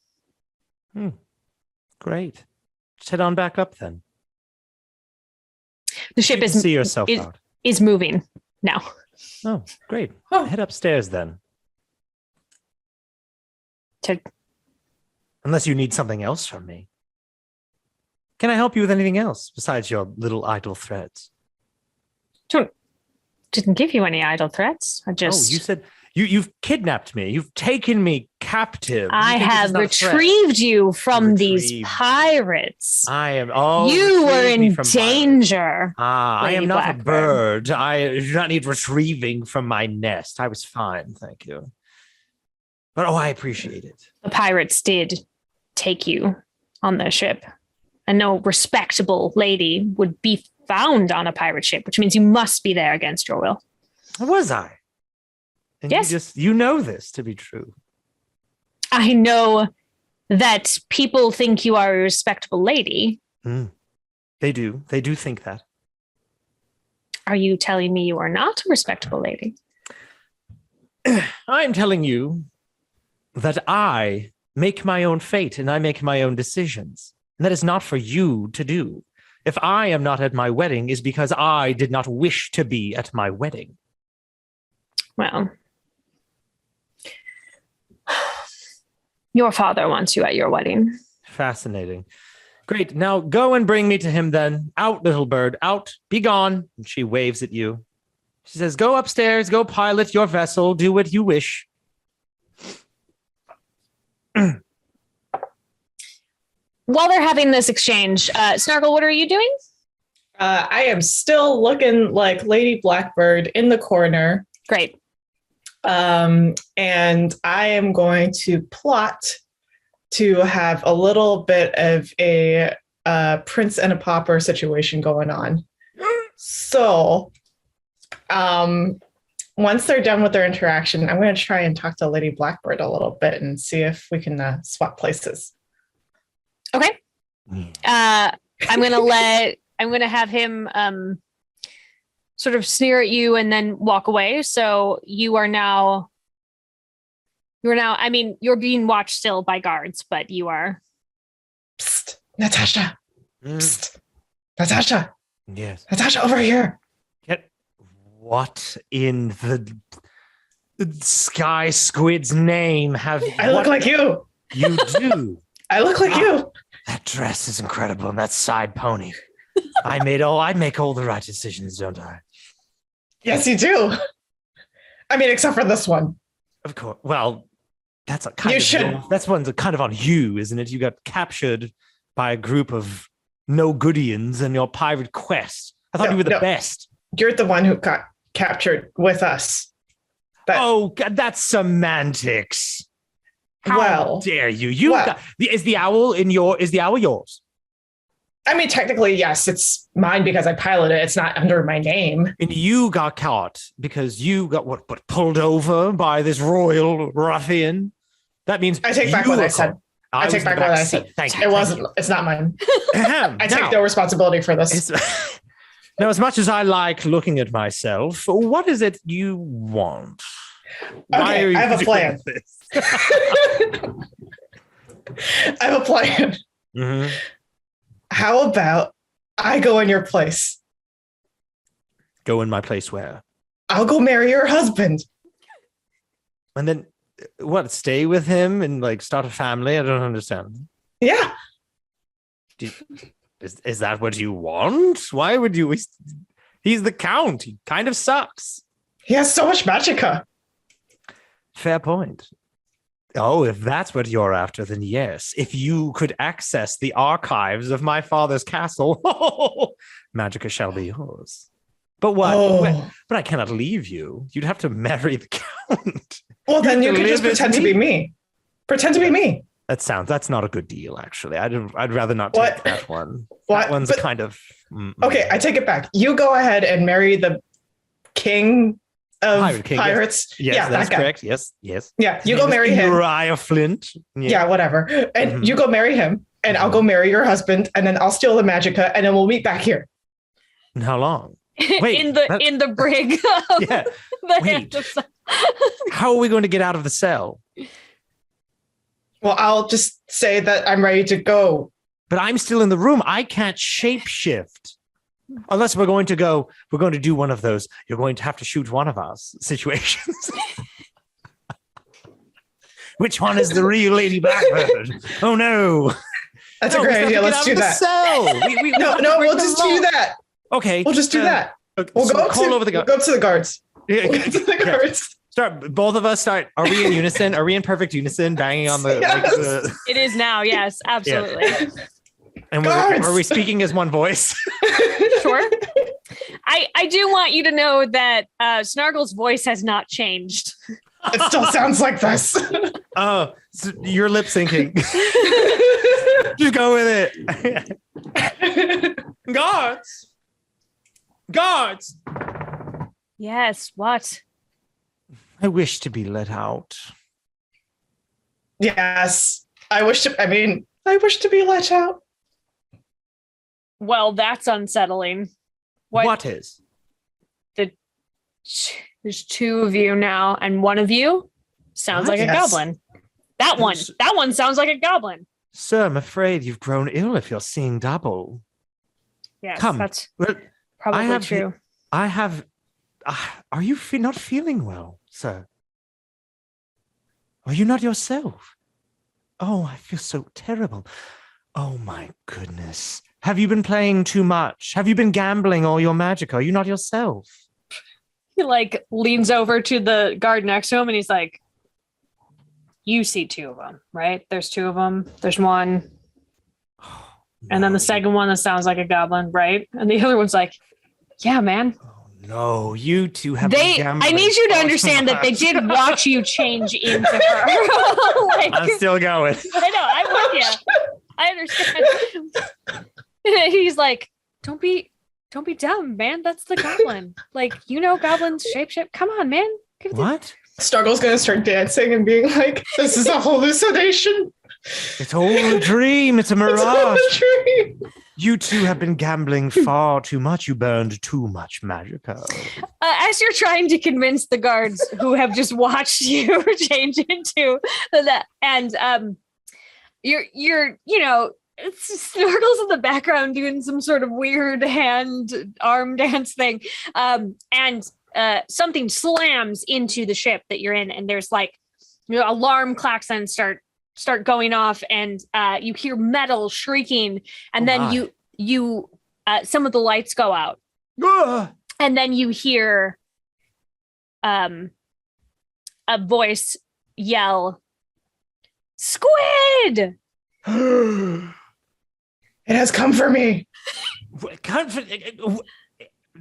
Great. Just head on back up then. The ship is moving now. Oh, great. Head upstairs then. Unless you need something else from me. Can I help you with anything else besides your little idle threats? Didn't give you any idle threats. You said you've kidnapped me. You've taken me captive. I have retrieved you from these pirates. I am. You were in danger. I am not Blackbird. A bird. I do not need retrieving from my nest. I was fine, thank you. But I appreciate it. The pirates did take you on their ship, and no respectable lady would be found on a pirate ship, which means you must be there against your will. Was I? And yes. You know this to be true. I know that people think you are a respectable lady. They do. They do think that. Are you telling me you are not a respectable lady? I'm telling you that I make my own fate and I make my own decisions. And that is not for you to do. If I am not at my wedding, is because I did not wish to be at my wedding. Well, your father wants you at your wedding. Fascinating. Great. Now go and bring me to him then. Out, little bird. Out. Be gone. And she waves at you. She says, go upstairs. Go pilot your vessel. Do what you wish. While they're having this exchange, Snargle, what are you doing? I am still looking like Lady Blackbird in the corner. Great. And I am going to plot to have a little bit of a Prince and a Pauper situation going on. So once they're done with their interaction, I'm going to try and talk to Lady Blackbird a little bit and see if we can swap places. Okay. I'm gonna have him sort of sneer at you and then walk away. So you're being watched still by guards, but you are. Psst, Natasha. Psst, Natasha. Yes. Natasha, over here. What in the sky squid's name have I look like you. You do. I look like you. That dress is incredible, and that side pony. I make all the right decisions, don't I? Yes, you do. I mean, except for this one. Of course. Well, that's a kind you of should. That's one's kind of on you, isn't it? You got captured by a group of no-goodians in your pirate quest. I thought you were the best. You're the one who got captured with us. God, that's semantics. How dare you? Is the owl yours? I mean, technically, yes, it's mine because I piloted it. It's not under my name. And you got caught because you got pulled over by this royal ruffian. That means I take back what I said. I take back what I said. Thank you. It wasn't. It's not mine. I take no responsibility for this. Now, as much as I like looking at myself, what is it you want? Okay, I have a plan. I have a plan. Mm-hmm. How about I go in your place? Go in my place where? I'll go marry your husband. And then what? Stay with him and start a family? I don't understand. Yeah. Is that what you want? Why would you? He's the count. He kind of sucks. He has so much magicka. Fair point. Oh, if that's what you're after, then yes. If you could access the archives of my father's castle, Magica shall be yours. But what? Oh. But I cannot leave you. You'd have to marry the count. Well, then you could just pretend to be me. Pretend to be me. That's not a good deal, actually. I'd rather not take that one. That one's kind of... Okay, I take it back. You go ahead and marry the king of pirates. Yes, yeah, that's that guy. Correct. Yes. Yeah, you go marry him. Uriah Flint. Yeah, whatever. And you go marry him, and I'll go marry your husband, and then I'll steal the Magica, and then we'll meet back here. And how long? Wait, in the brig. Yeah. Wait. How are we going to get out of the cell? Well, I'll just say that I'm ready to go. But I'm still in the room. I can't shapeshift. Unless we're going to do one of those, you're going to have to shoot one of us situations. Which one is the real Lady Blackbird? Oh no. That's a great idea. Let's do that. No, we'll just do that. Okay. We'll just do that. We'll go up to the guards. We'll go to the guards. Start. Both of us start. Are we in unison? Are we in perfect unison, banging on the? Yes. It is now. Yes, absolutely. Yeah. And are we speaking as one voice? Sure. I do want you to know that Snargle's voice has not changed. It still sounds like this. Oh, so you're lip syncing. Just go with it. Guards. Yes. What? I wish to be let out. Yes. I wish to be let out. Well, that's unsettling. What is? There's two of you now, and one of you sounds like a goblin. That one sounds like a goblin. Sir, I'm afraid you've grown ill if you're seeing double. Yes, Come. That's probably true. Are you not feeling well, sir? Are you not yourself? Oh, I feel so terrible. Oh my goodness. Have you been playing too much? Have you been gambling all your magic? Are you not yourself? He leans over to the guard next to him and he's like, you see two of them, right? There's two of them. There's one. Oh, no. And then the second one that sounds like a goblin, right? And the other one's like, yeah, man. Oh, no, you two have been gambling. I need you to understand that they did watch you change into her. I'm still going. I know, I'm with you. I understand. He's like, don't be dumb, man. That's the goblin. Goblins shape. Come on, man. What? Struggle's gonna start dancing and being like, this is a hallucination. It's all a dream. It's a mirage. It's all a dream. You two have been gambling far too much. You burned too much magica. As you're trying to convince the guards who have just watched you change into that, and you're Snorkel's in the background doing some sort of weird arm dance thing. And something slams into the ship that you're in, and there's alarm klaxons start going off, and you hear metal shrieking, and then you some of the lights go out. And then you hear a voice yell, "Squid!" It has come for me.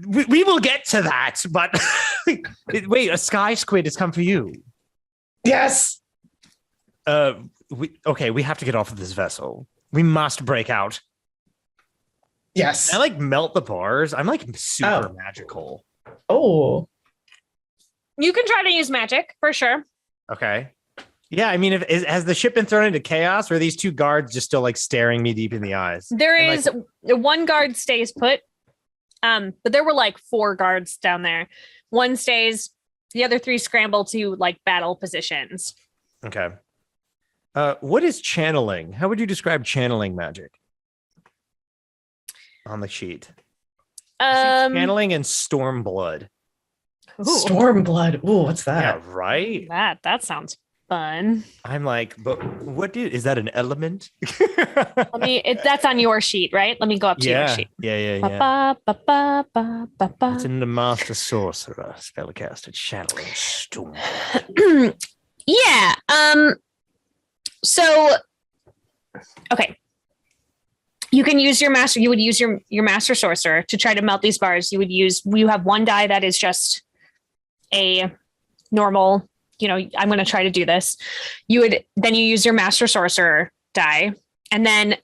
We will get to that, but wait, a sky squid has come for you. Yes. We have to get off of this vessel. We must break out. Yes. I melt the bars. I'm super magical. Oh. You can try to use magic for sure. Okay. Yeah, I mean, has the ship been thrown into chaos, or are these two guards just still staring me deep in the eyes? There is one guard stays put, but there were 4 guards down there. One stays, the other 3 scramble to battle positions. Okay. What is channeling? How would you describe channeling magic on the sheet? Channeling and Stormblood. Stormblood. Ooh, what's that? Yeah, right. That sounds fun. I'm but what is that an element? That's on your sheet, right? Let me go up to your sheet. Yeah. It's in the Master Sorcerer spellcaster channeling storm. Yeah. So, okay. You can use your master. You would use your master sorcerer to try to melt these bars. You have one die that is just a normal, I'm going to try to do this. You use your master sorcerer die. And then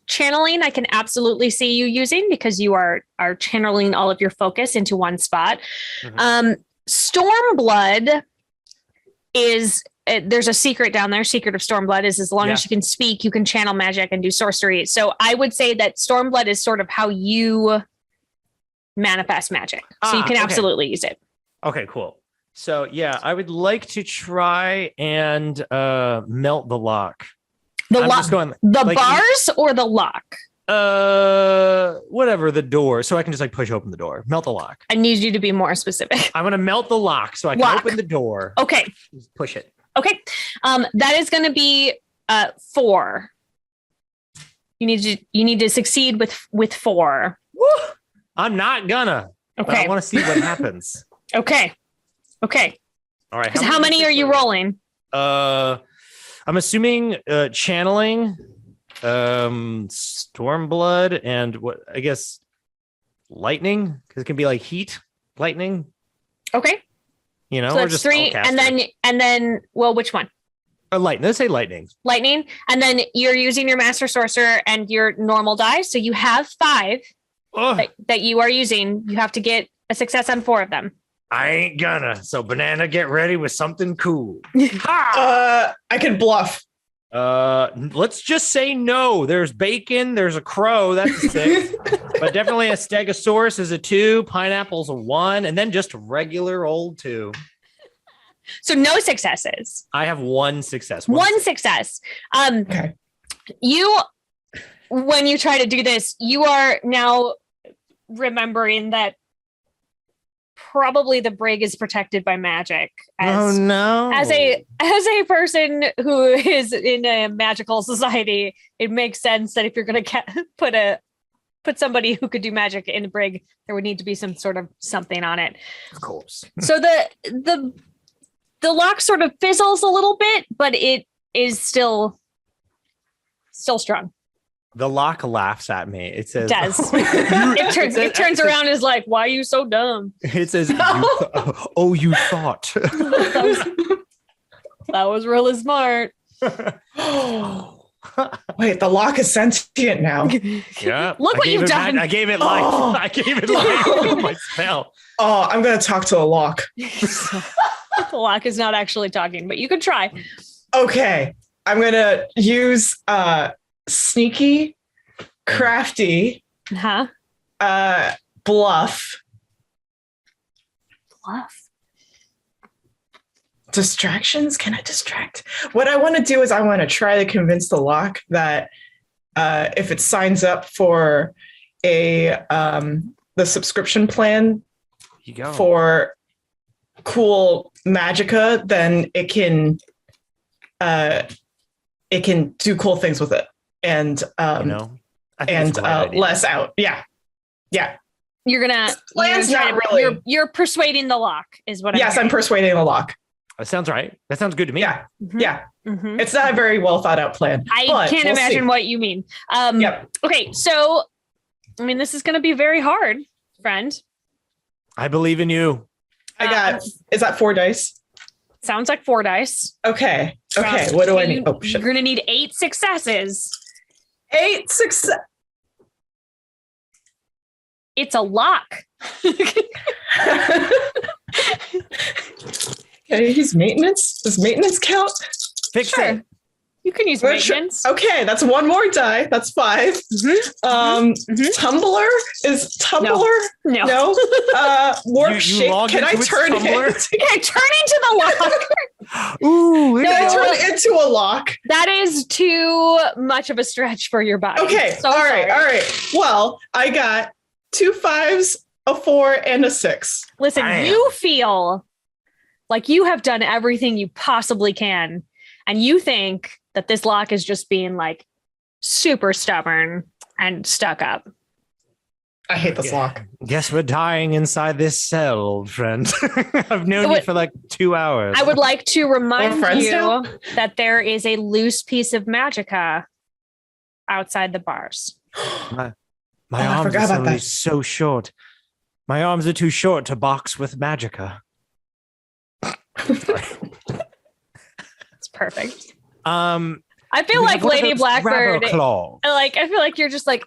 channeling, I can absolutely see you using because you are channeling all of your focus into one spot. Mm-hmm. Stormblood is there's a secret down there. Secret of Stormblood is as long as you can speak, you can channel magic and do sorcery. So I would say that Stormblood is sort of how you manifest magic. So you can absolutely use it. Okay, cool. So yeah, I would like to try and melt the lock. The bars or the lock? Whatever, the door. So I can just push open the door. Melt the lock. I need you to be more specific. I'm going to melt the lock so I can open the door. Okay. Just push it. Okay. That is going to be 4. You need to succeed with 4. Woo! I'm not gonna. Okay. I want to see what happens. Okay. All right. How many are you rolling? I'm assuming channeling, Stormblood, and what I guess lightning, because it can be like heat, lightning. Okay. So that's just 3, and then well, which one? Lightning. Let's say lightning. Lightning, and then you're using your master sorcerer and your normal die, so you have 5 that you are using. You have to get a success on 4 of them. I ain't gonna. So Banana, get ready with something cool. I can bluff. Let's just say no. There's bacon. There's a crow. That's a 6. But definitely a stegosaurus is a 2. Pineapple's a 1. And then just regular old 2. So no successes. I have 1 success. One success. Okay. When you try to do this, you are now remembering that probably the brig is protected by magic. As a person who is in a magical society, it makes sense that if you're going to put somebody who could do magic in the brig, there would need to be some sort of something on it. Of course. So the lock sort of fizzles a little bit, but it is still strong. The lock laughs at me. It says, it does. It turns around and is like, why are you so dumb? It says, you thought. That was really smart. Wait, the lock is sentient now. Yeah. Look what you've done. I gave it life. I gave it life with my spell. Oh, I'm going to talk to a lock. The lock is not actually talking, but you could try. Okay. I'm going to use sneaky, crafty, bluff, distractions. Can I distract? What I want to do is I want to try to convince the lock that if it signs up for the subscription plan for cool magicka, then it can do cool things with it. And less out. Yeah. You're persuading the lock is what I'm persuading the lock. That sounds right. That sounds good to me. Yeah. Mm-hmm. Yeah. Mm-hmm. It's not a very well thought out plan. I can't imagine what you mean. Okay. So, this is going to be very hard, friend. I believe in you. Is that 4 dice? Sounds like 4 dice. Okay. What do I need? Oh, shit. You're going to need 8 successes. 8 success. It's a lock. Can I use maintenance? Does maintenance count? Fix it. You can use maintenance. Okay, that's 1 more die. That's 5. Mm-hmm. Tumbler is Tumbler? No. Warp shape. Can I turn into? Turn into the lock. Ooh, can I turn into a lock? That is too much of a stretch for your body. Okay. All right. Well, I got 2 5s, a 4, and a 6. Listen, you feel like you have done everything you possibly can, and you think that this lock is just being super stubborn and stuck up. I hate this lock. Guess we're dying inside this cell, old friend. I've known you for like 2 hours. I would like to remind you now? that there is a loose piece of magicka outside the bars. My I arms forgot are about suddenly that. so short. My arms are too short to box with magicka. It's perfect. I I feel like Lady Blackbird. Claw. I feel like you're just like,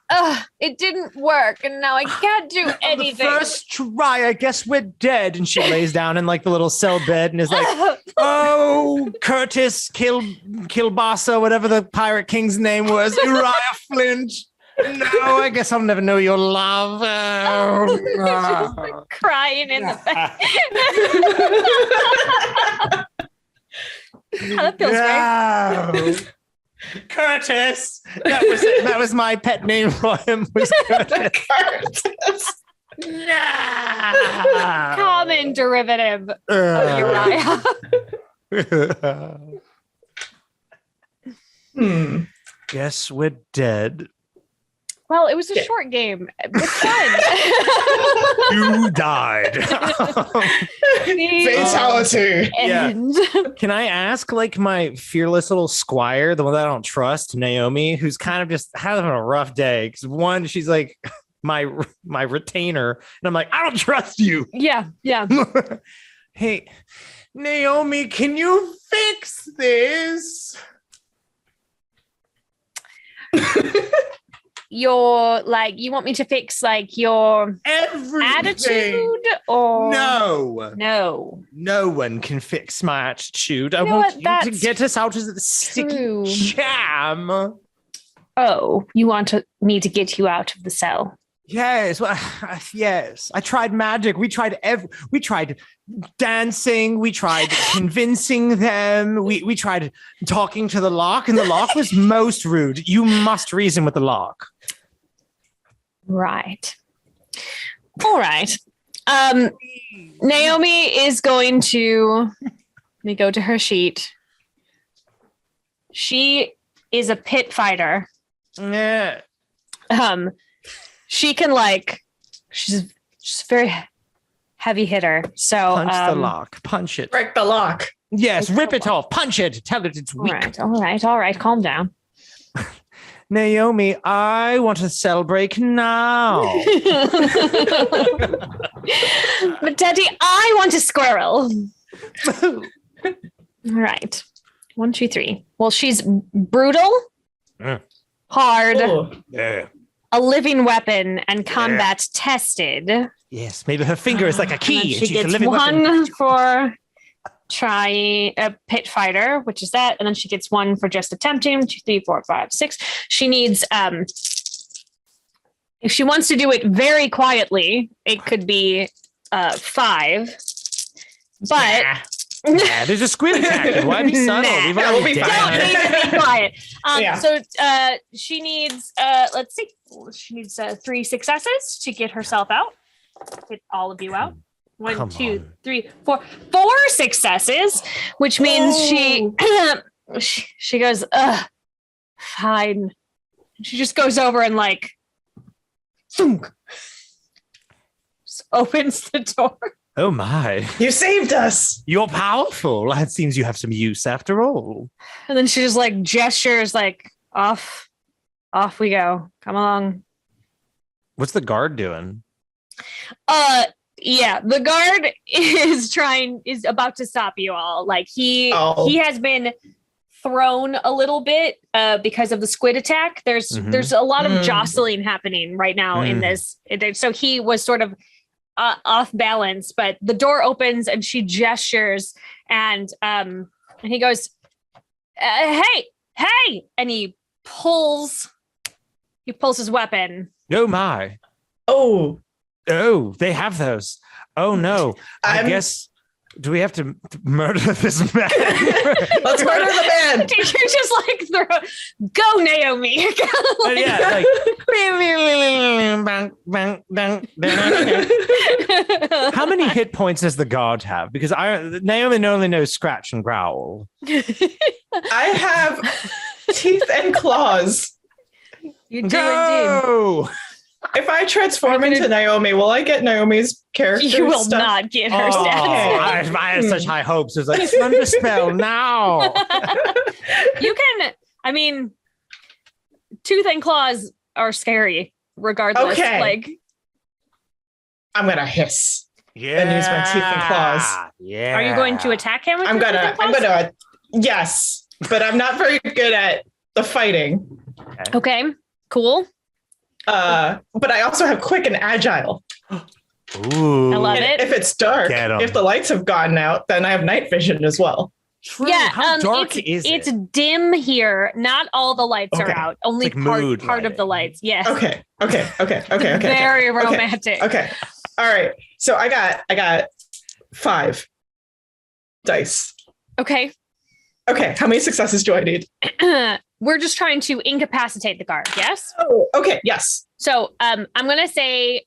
it didn't work, and now I can't do anything. The first try, I guess we're dead. And she lays down in like the little cell bed and is like, "Oh, Curtis Kilbasa, whatever the pirate king's name was, Uriah Flint. No, I guess I'll never know your love." Just like crying in the back. That feels right. Curtis. That was my pet name for him. Was Curtis. Common derivative of Uriah. Guess we're dead. Well, it was a short game. It was fun. You died. Fatality. End. Can I ask, like, my fearless little squire, the one that I don't trust, Naomi, who's kind of just having a rough day? Because one, she's like my retainer, and I'm like, I don't trust you. Yeah. Hey, Naomi, can you fix this? Your you want me to fix like your Everything. attitude or No one can fix my attitude. I You know want what? you to That's get us out of the sticky true. jam. Oh, you want me to get you out of the cell? Yes, well, yes. I tried magic. We tried dancing. We tried convincing them. We tried talking to the lock, and the lock was most rude. You must reason with the lock. Right. All right. Naomi is going to let me go to her sheet. She is a pit fighter. Yeah. She can she's a very heavy hitter. So Punch the lock. Punch it. Break the lock. Yes, rip it off. Punch it. Tell it it's weak. All right. Calm down. Naomi, I want to celebrate now. But Daddy, I want a squirrel. All right. 1, 2, 3. Well, she's brutal, hard, Yeah. a living weapon, and combat tested. Yes, maybe her finger is like a key. And then and she she's a gets living one weapon. for trying a pit fighter, which is that, and then she gets 1 for just attempting. 2, 3, 4, 5, 6. She needs if she wants to do it very quietly, it could be 5. But Yeah, there's a squid attack. Why be subtle? Nah. We've Yeah, already we'll be done fine. don't it. need to be quiet. Yeah. So she needs, let's see, she needs 3 successes to get herself out. Get all of you out. 1, Come 2, on. 3, 4 successes, which means she goes, fine. She just goes over and thunk, just opens the door. Oh my. You saved us. You're powerful. It seems you have some use after all. And then she just gestures off we go. Come along. What's the guard doing? Yeah, the guard is about to stop you all. He has been thrown a little bit because of the squid attack. There's a lot of jostling happening right now in this. So he was sort of off balance, but the door opens and she gestures and he goes, hey, and he pulls his weapon. Oh my. Oh, They have those. Oh no. I guess, do we have to murder this man? let's murder the man. Did you just throw, go Naomi? How many hit points does the guard have? Because Naomi only knows scratch and growl. I have teeth and claws. You do indeed. Go! If I transform into Naomi, will I get Naomi's character? You will stuff? not get her Oh, stats. I had such high hopes. It was like, slender spell now. You can, I mean, tooth and claws are scary regardless. Okay. Like, I'm going to hiss. Yeah. And use my teeth and claws. Yeah. are you going to attack him with your teeth and claws? Yes, but I'm not very good at the fighting. Okay, cool. But I also have quick and agile. Ooh. I love And it. if it's dark, Get 'em. if the lights have gone out, then I have night vision as well. True. Yeah, How dark it's, is it's it? dim here. Not all the lights are Okay. out. Only It's like mood part of the lights. Yes. Okay. Very romantic. Okay. All right. So I got 5 dice. Okay. Okay. How many successes do I need? We're just trying to incapacitate the guard. Yes. Oh, okay. Yes. So I'm gonna say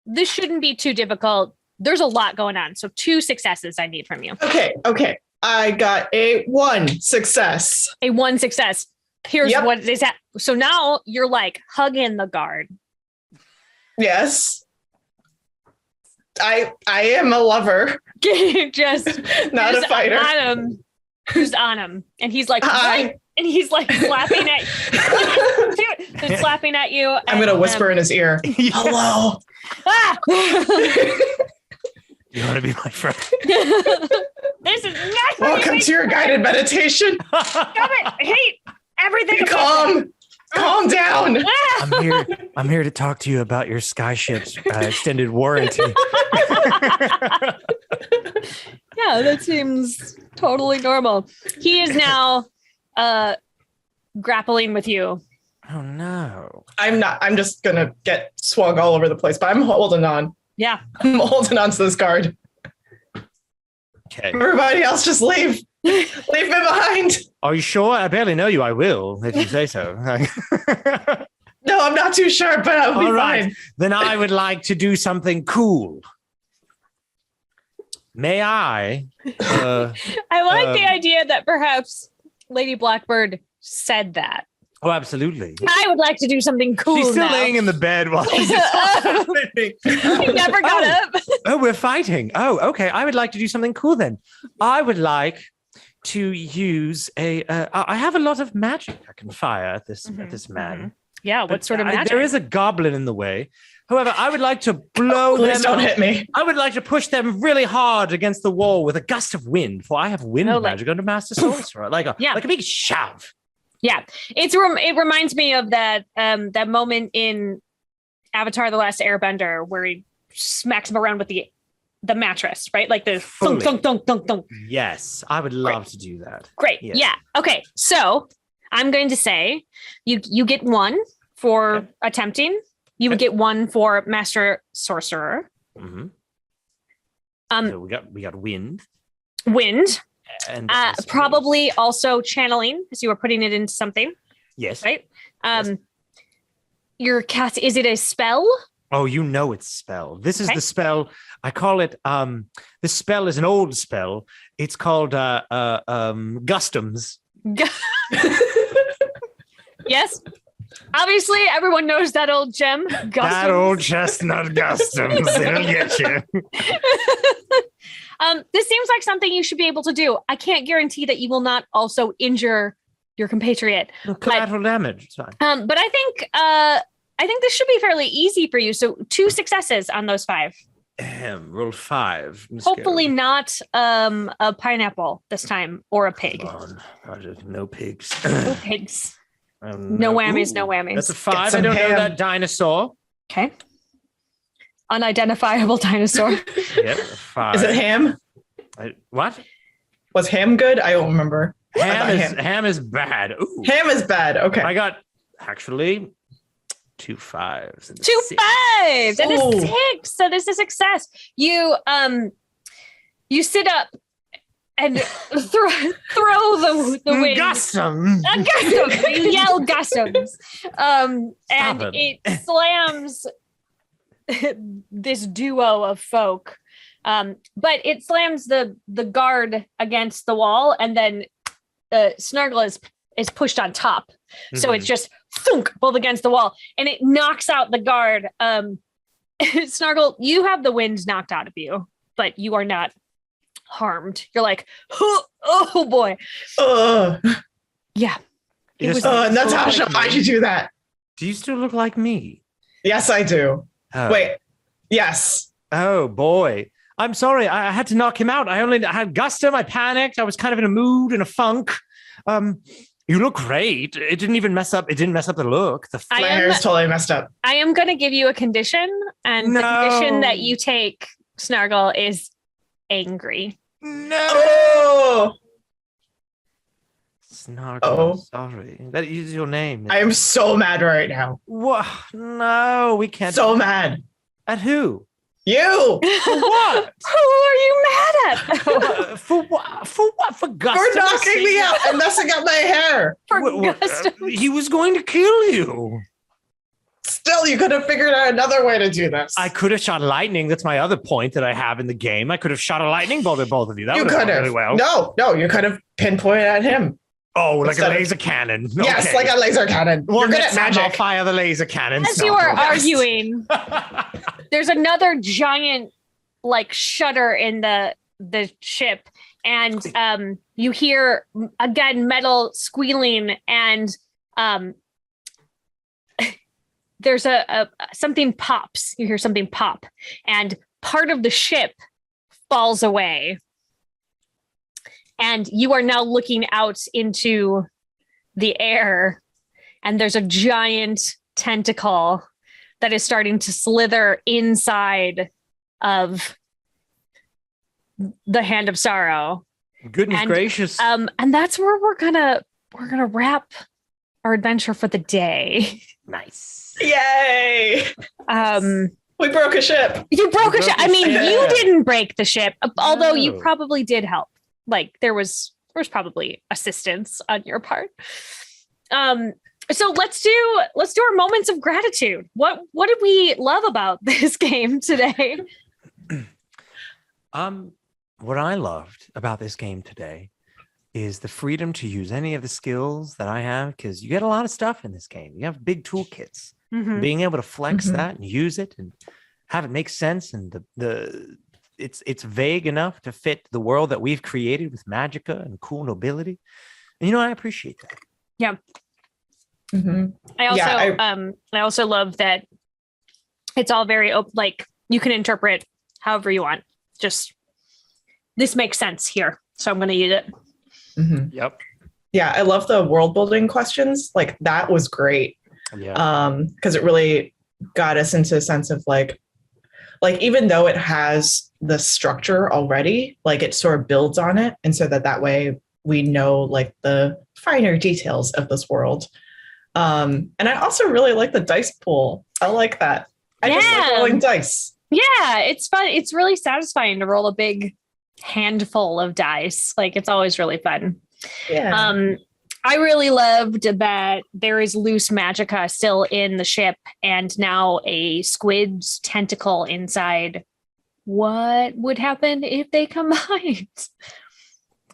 this shouldn't be too difficult. There's a lot going on. So 2 successes I need from you. Okay. I got a 1 success. A 1 success. Here's Yep. what is that. So now you're like hugging the guard. Yes. I am a lover, Just not a fighter. on him. Just on him. And he's like, Hi. "What?" And he's like slapping at They're slapping at you. I'm gonna whisper in his ear. Hello. Ah! You want to be my friend? This is not Welcome to your guided meditation. Stop it. I hate everything. Be about it. calm down. Ah! I'm here to talk to you about your Skyship's extended warranty. Yeah, that seems totally normal. He is now grappling with you. Oh no. I'm not. I'm just gonna get swung all over the place, but I'm holding on. Yeah. I'm holding on to this guard. Okay. Everybody else, just leave. Leave me behind. Are you sure? I barely know you. I will, if you say so. No, I'm not too sure, but I'll be All right. fine. Then I would like to do something cool. May I? I like the idea that perhaps Lady Blackbird said that. Oh, absolutely. I would like to do something cool. She's still now. laying in the bed while this is happening. He never got up. Oh, we're fighting. Oh, okay. I would like to do something cool then. I would like to use a. I have a lot of magic I can fire at this man. Yeah, what But sort of magic? there is a goblin in the way. However, I would like to blow them. Please don't hit me. I would like to push them really hard against the wall with a gust of wind, for I have wind Oh, like- magic under Master Sorcerer, like a big shove. Yeah, it reminds me of that that moment in Avatar: The Last Airbender where he smacks him around with the mattress, right? Like the thunk, thunk, thunk, thunk, thunk. Yes, I would love to do that. Great. Yes. Yeah. Okay. So I'm going to say you get 1 for attempting. You would get 1 for Master Sorcerer. Mm-hmm. Um, So we got wind Wind. and Probably also channeling, because you were putting it into something, yes. right? Yes. Your cat, is it a spell? Oh, you know it's spell. This is Okay. the spell. I call it. This spell is an old spell. It's called Gustums. Yes. Obviously, everyone knows that old gem. That Gustums. old chestnut Gustums. It'll get you. This seems like something you should be able to do. I can't guarantee that you will not also injure your compatriot. Collateral damage. It's fine. But I think this should be fairly easy for you. So 2 successes on those 5. Roll 5. Let's Hopefully go. not a pineapple this time or a pig. Come on. Roger. No pigs. No pigs. Um, No whammies, ooh, no whammies. That's a Get 5. I some don't know ham. that dinosaur. Okay. Unidentifiable dinosaur. Yep. 5. Is it ham? What? Was ham good? I don't remember. Ham is bad. Ooh. Ham is bad. Okay. I got actually 2 5s. And a 2 6. 5s and a Ooh. 6. So this is success. You sit up and throw the wind. Gustum. Gustums. You yell gustums. And it. it slams this duo of folk. But it slams the guard against the wall, and then Snargle is pushed on top. So it just thunk, both against the wall, and it knocks out the guard. Snargle, you have the wind knocked out of you, but you are not harmed. You're like, oh boy. Yeah. Natasha, why'd you do that? Do you still look like me? Yes, I do. Oh. Wait. Yes. Oh boy. I'm sorry. I had to knock him out. I had gusto. I panicked. I was kind of in a mood, in a funk. You look great. It didn't even mess up. It didn't mess up the look. My hair is totally messed up. I am going to give you a condition, and the condition that you take, Snargle, is angry. No. Snargle, sorry. That is your name. I am so mad right now. What? No, we can't. So mad. At who? You. For what? Who are you mad at? For what? For what? For Gusto? For knocking me out and messing up my hair. He was going to kill you. Still, you could have figured out another way to do this. I could have shot lightning. That's my other point that I have in the game. I could have shot a lightning bolt at both of you. That would have gone really well. No, you could have pinpointed at him. Oh, like a laser cannon. Yes, okay. like a laser cannon. Well, you're good at magic. I'll fire the laser cannon. As you are arguing, there's another giant shudder in the ship, and you hear again metal squealing, and there's something pops. You hear something pop, and part of the ship falls away. And you are now looking out into the air, and there's a giant tentacle that is starting to slither inside of the Hand of Sorrow. Goodness gracious. And that's where we're gonna wrap our adventure for the day. Nice. Yay. We broke a ship. You broke a ship. I mean, you didn't break the ship, although you probably did help. There was probably assistance on your part. So let's do our moments of gratitude. What did we love about this game today? What I loved about this game today is the freedom to use any of the skills that I have, because you get a lot of stuff in this game. You have big toolkits. Mm-hmm. Being able to flex that and use it and have it make sense, and it's vague enough to fit the world that we've created with Magicka and cool nobility. And I appreciate that. Yeah. Mm-hmm. I also love that it's all very open. You can interpret however you want. Just this makes sense here, so I'm going to use it. Mm-hmm. Yep. Yeah, I love the world building questions. That was great. Yeah. Because it really got us into a sense of even though it has the structure already, it sort of builds on it. And so that way we know the finer details of this world. And I also really like the dice pool. I like that. I just like rolling dice. Yeah, it's fun. It's really satisfying to roll a big handful of dice. It's always really fun. Yeah. I really loved that there is loose Magicka still in the ship, and now a squid's tentacle inside. What would happen if they combined?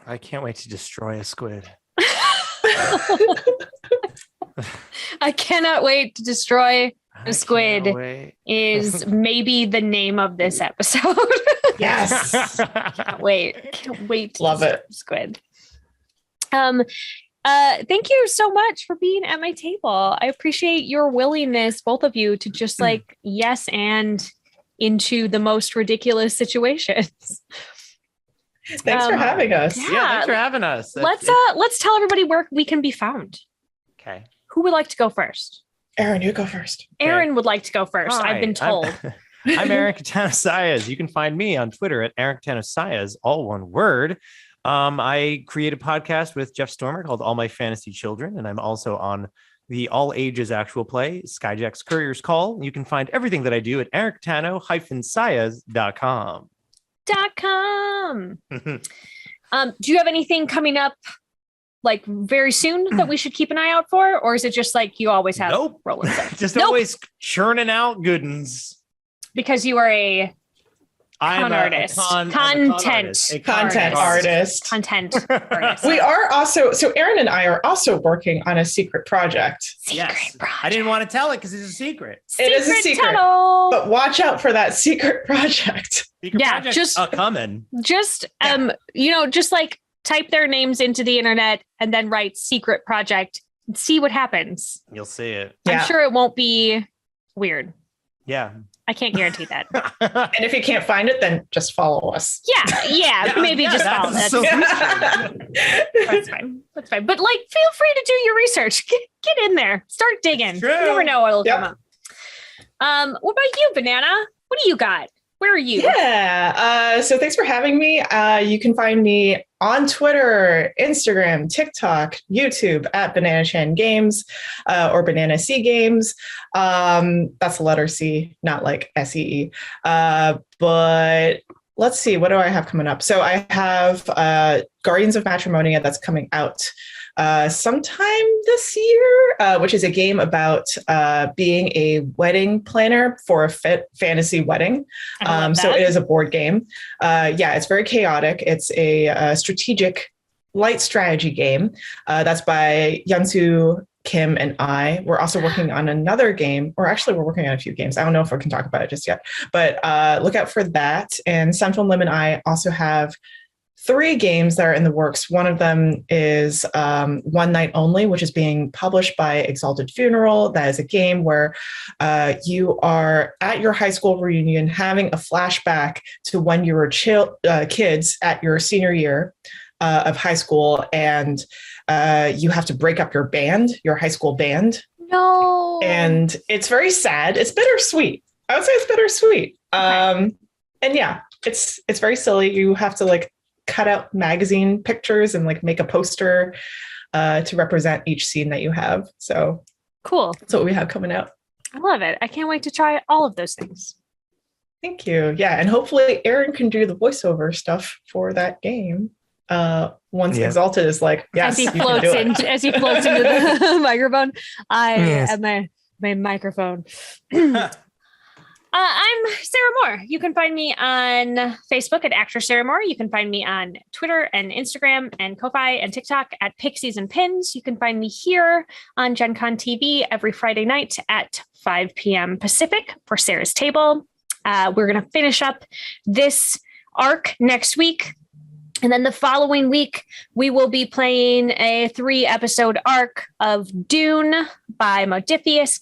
I can't wait to destroy a squid. I cannot wait to destroy a squid is maybe the name of this episode. Yes. Can't wait to love it. Squid. Thank you so much for being at my table. I appreciate your willingness, both of you, to just yes and into the most ridiculous situations. Thanks for having us. Yeah, thanks for having us. Let's tell everybody where we can be found. Okay. Who would like to go first? Aaron, you go first. Aaron would like to go first. Hi, I've been told. I'm Eric Catano-Saez. You can find me on Twitter at Eric Catano-Saez, all one word. I create a podcast with Jeff Stormer called All My Fantasy Children, and I'm also on the all ages actual play, Skyjack's Courier's Call. You can find everything that I do at erictano-saez.com. Do you have anything coming up very soon that we should keep an eye out for? Or is it just you always have rolling stuff? Just always churning out good ones. Because you are a Con artist. Content artist. We are also, so Aaron and I are also working on a secret project. Project. I didn't want to tell it because it's a secret. It is a secret, tunnel. But watch out for that secret project. Just coming. Just just like type their names into the internet and then write secret project and see what happens. You'll see it. I'm sure it won't be weird. Yeah. I can't guarantee that. And if you can't find it, then just follow us. Maybe just follow us. So that's fine. But like, feel free to do your research. Get in there. Start digging. You never know what'll come up. What about you, Banana? What do you got? Where are you? Yeah. So thanks for having me. You can find me on Twitter, Instagram, TikTok, YouTube at Banana Chan Games or Banana C Games. That's the letter C, not like SEE. But let's see, what do I have coming up? So I have Guardians of Matrimonia that's coming out sometime this year, which is a game about being a wedding planner for a fantasy wedding. So it is a board game. It's very chaotic. It's a strategic light strategy game. That's by Yunsu Kim and I. We're also working on another game, or actually we're working on a few games. I don't know if we can talk about it just yet, but look out for that. And Central Lim and I also have 3 games that are in the works. One of them is One Night Only, which is being published by Exalted Funeral. That is a game where you are at your high school reunion having a flashback to when you were kids at your senior year of high school, and you have to break up your high school band. No. And it's very sad. It's bittersweet. I would say it's bittersweet. Okay. And yeah, it's very silly. You have to like cut out magazine pictures and like make a poster to represent each scene that you have. So cool. That's what we have coming out. I love it. I can't wait to try all of those things. Thank you. Yeah. And hopefully Aaron can do the voiceover stuff for that game. Once Exalted is like, yes, as he floats into the microphone. At my microphone. I'm Sarah Moore. You can find me on Facebook at Actress Sarah Moore. You can find me on Twitter and Instagram and Ko-Fi and TikTok at Pixies and Pins. You can find me here on Gen Con TV every Friday night at 5 p.m. Pacific for Sarah's Table. We're going to finish up this arc next week. And then the following week, we will be playing a 3-episode arc of Dune by Modiphius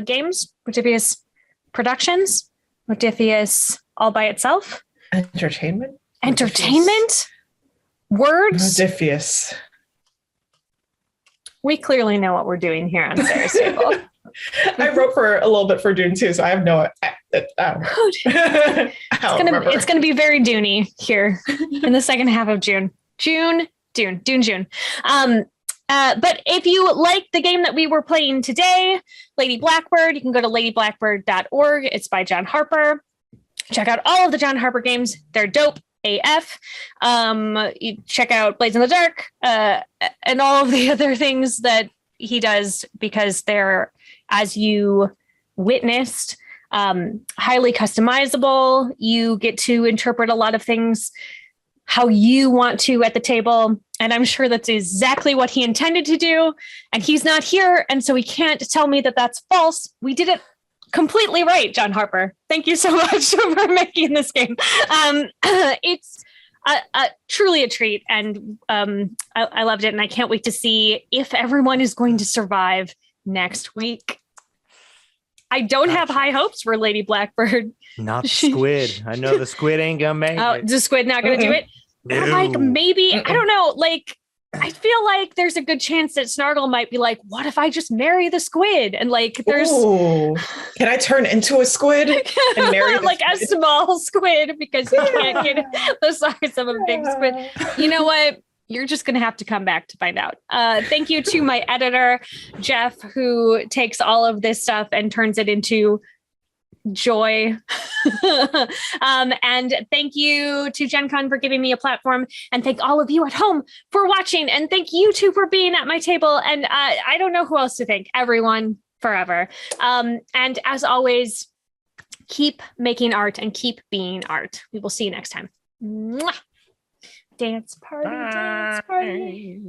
Games, Modiphius Productions, Modiphius all by itself. Entertainment? Words? Modiphius. We clearly know what we're doing here on Sarah's Table. I wrote for a little bit for Dune too, so I have no. It's gonna be very Dune-y here in the second half of June. June. But if you like the game that we were playing today, Lady Blackbird, you can go to ladyblackbird.org. It's by John Harper. Check out all of the John Harper games. They're dope AF. You check out Blades in the Dark and all of the other things that he does, because they're, as you witnessed, highly customizable. You get to interpret a lot of things how you want to at the table. And I'm sure that's exactly what he intended to do. And he's not here. And so he can't tell me that that's false. We did it completely right, John Harper. Thank you so much for making this game. It's truly a treat. And I loved it. And I can't wait to see if everyone is going to survive next week. I don't have high hopes for Lady Blackbird. Not the squid. I know the squid ain't gonna make it. The squid not gonna do it? No. Like maybe, I don't know, like I feel like there's a good chance that Snargle might be like, what if I just marry the squid? And like there's can I turn into a squid and marry like squid? A small squid, because you can't get the size of a big squid. You know what? You're just going to have to come back to find out. Thank you to my editor, Jeff, who takes all of this stuff and turns it into joy. And thank you to Gen Con for giving me a platform. And thank all of you at home for watching. And thank you two for being at my table. And I don't know who else to thank. Everyone, forever. And as always, keep making art and keep being art. We will see you next time. Mwah! Dance party, dance party.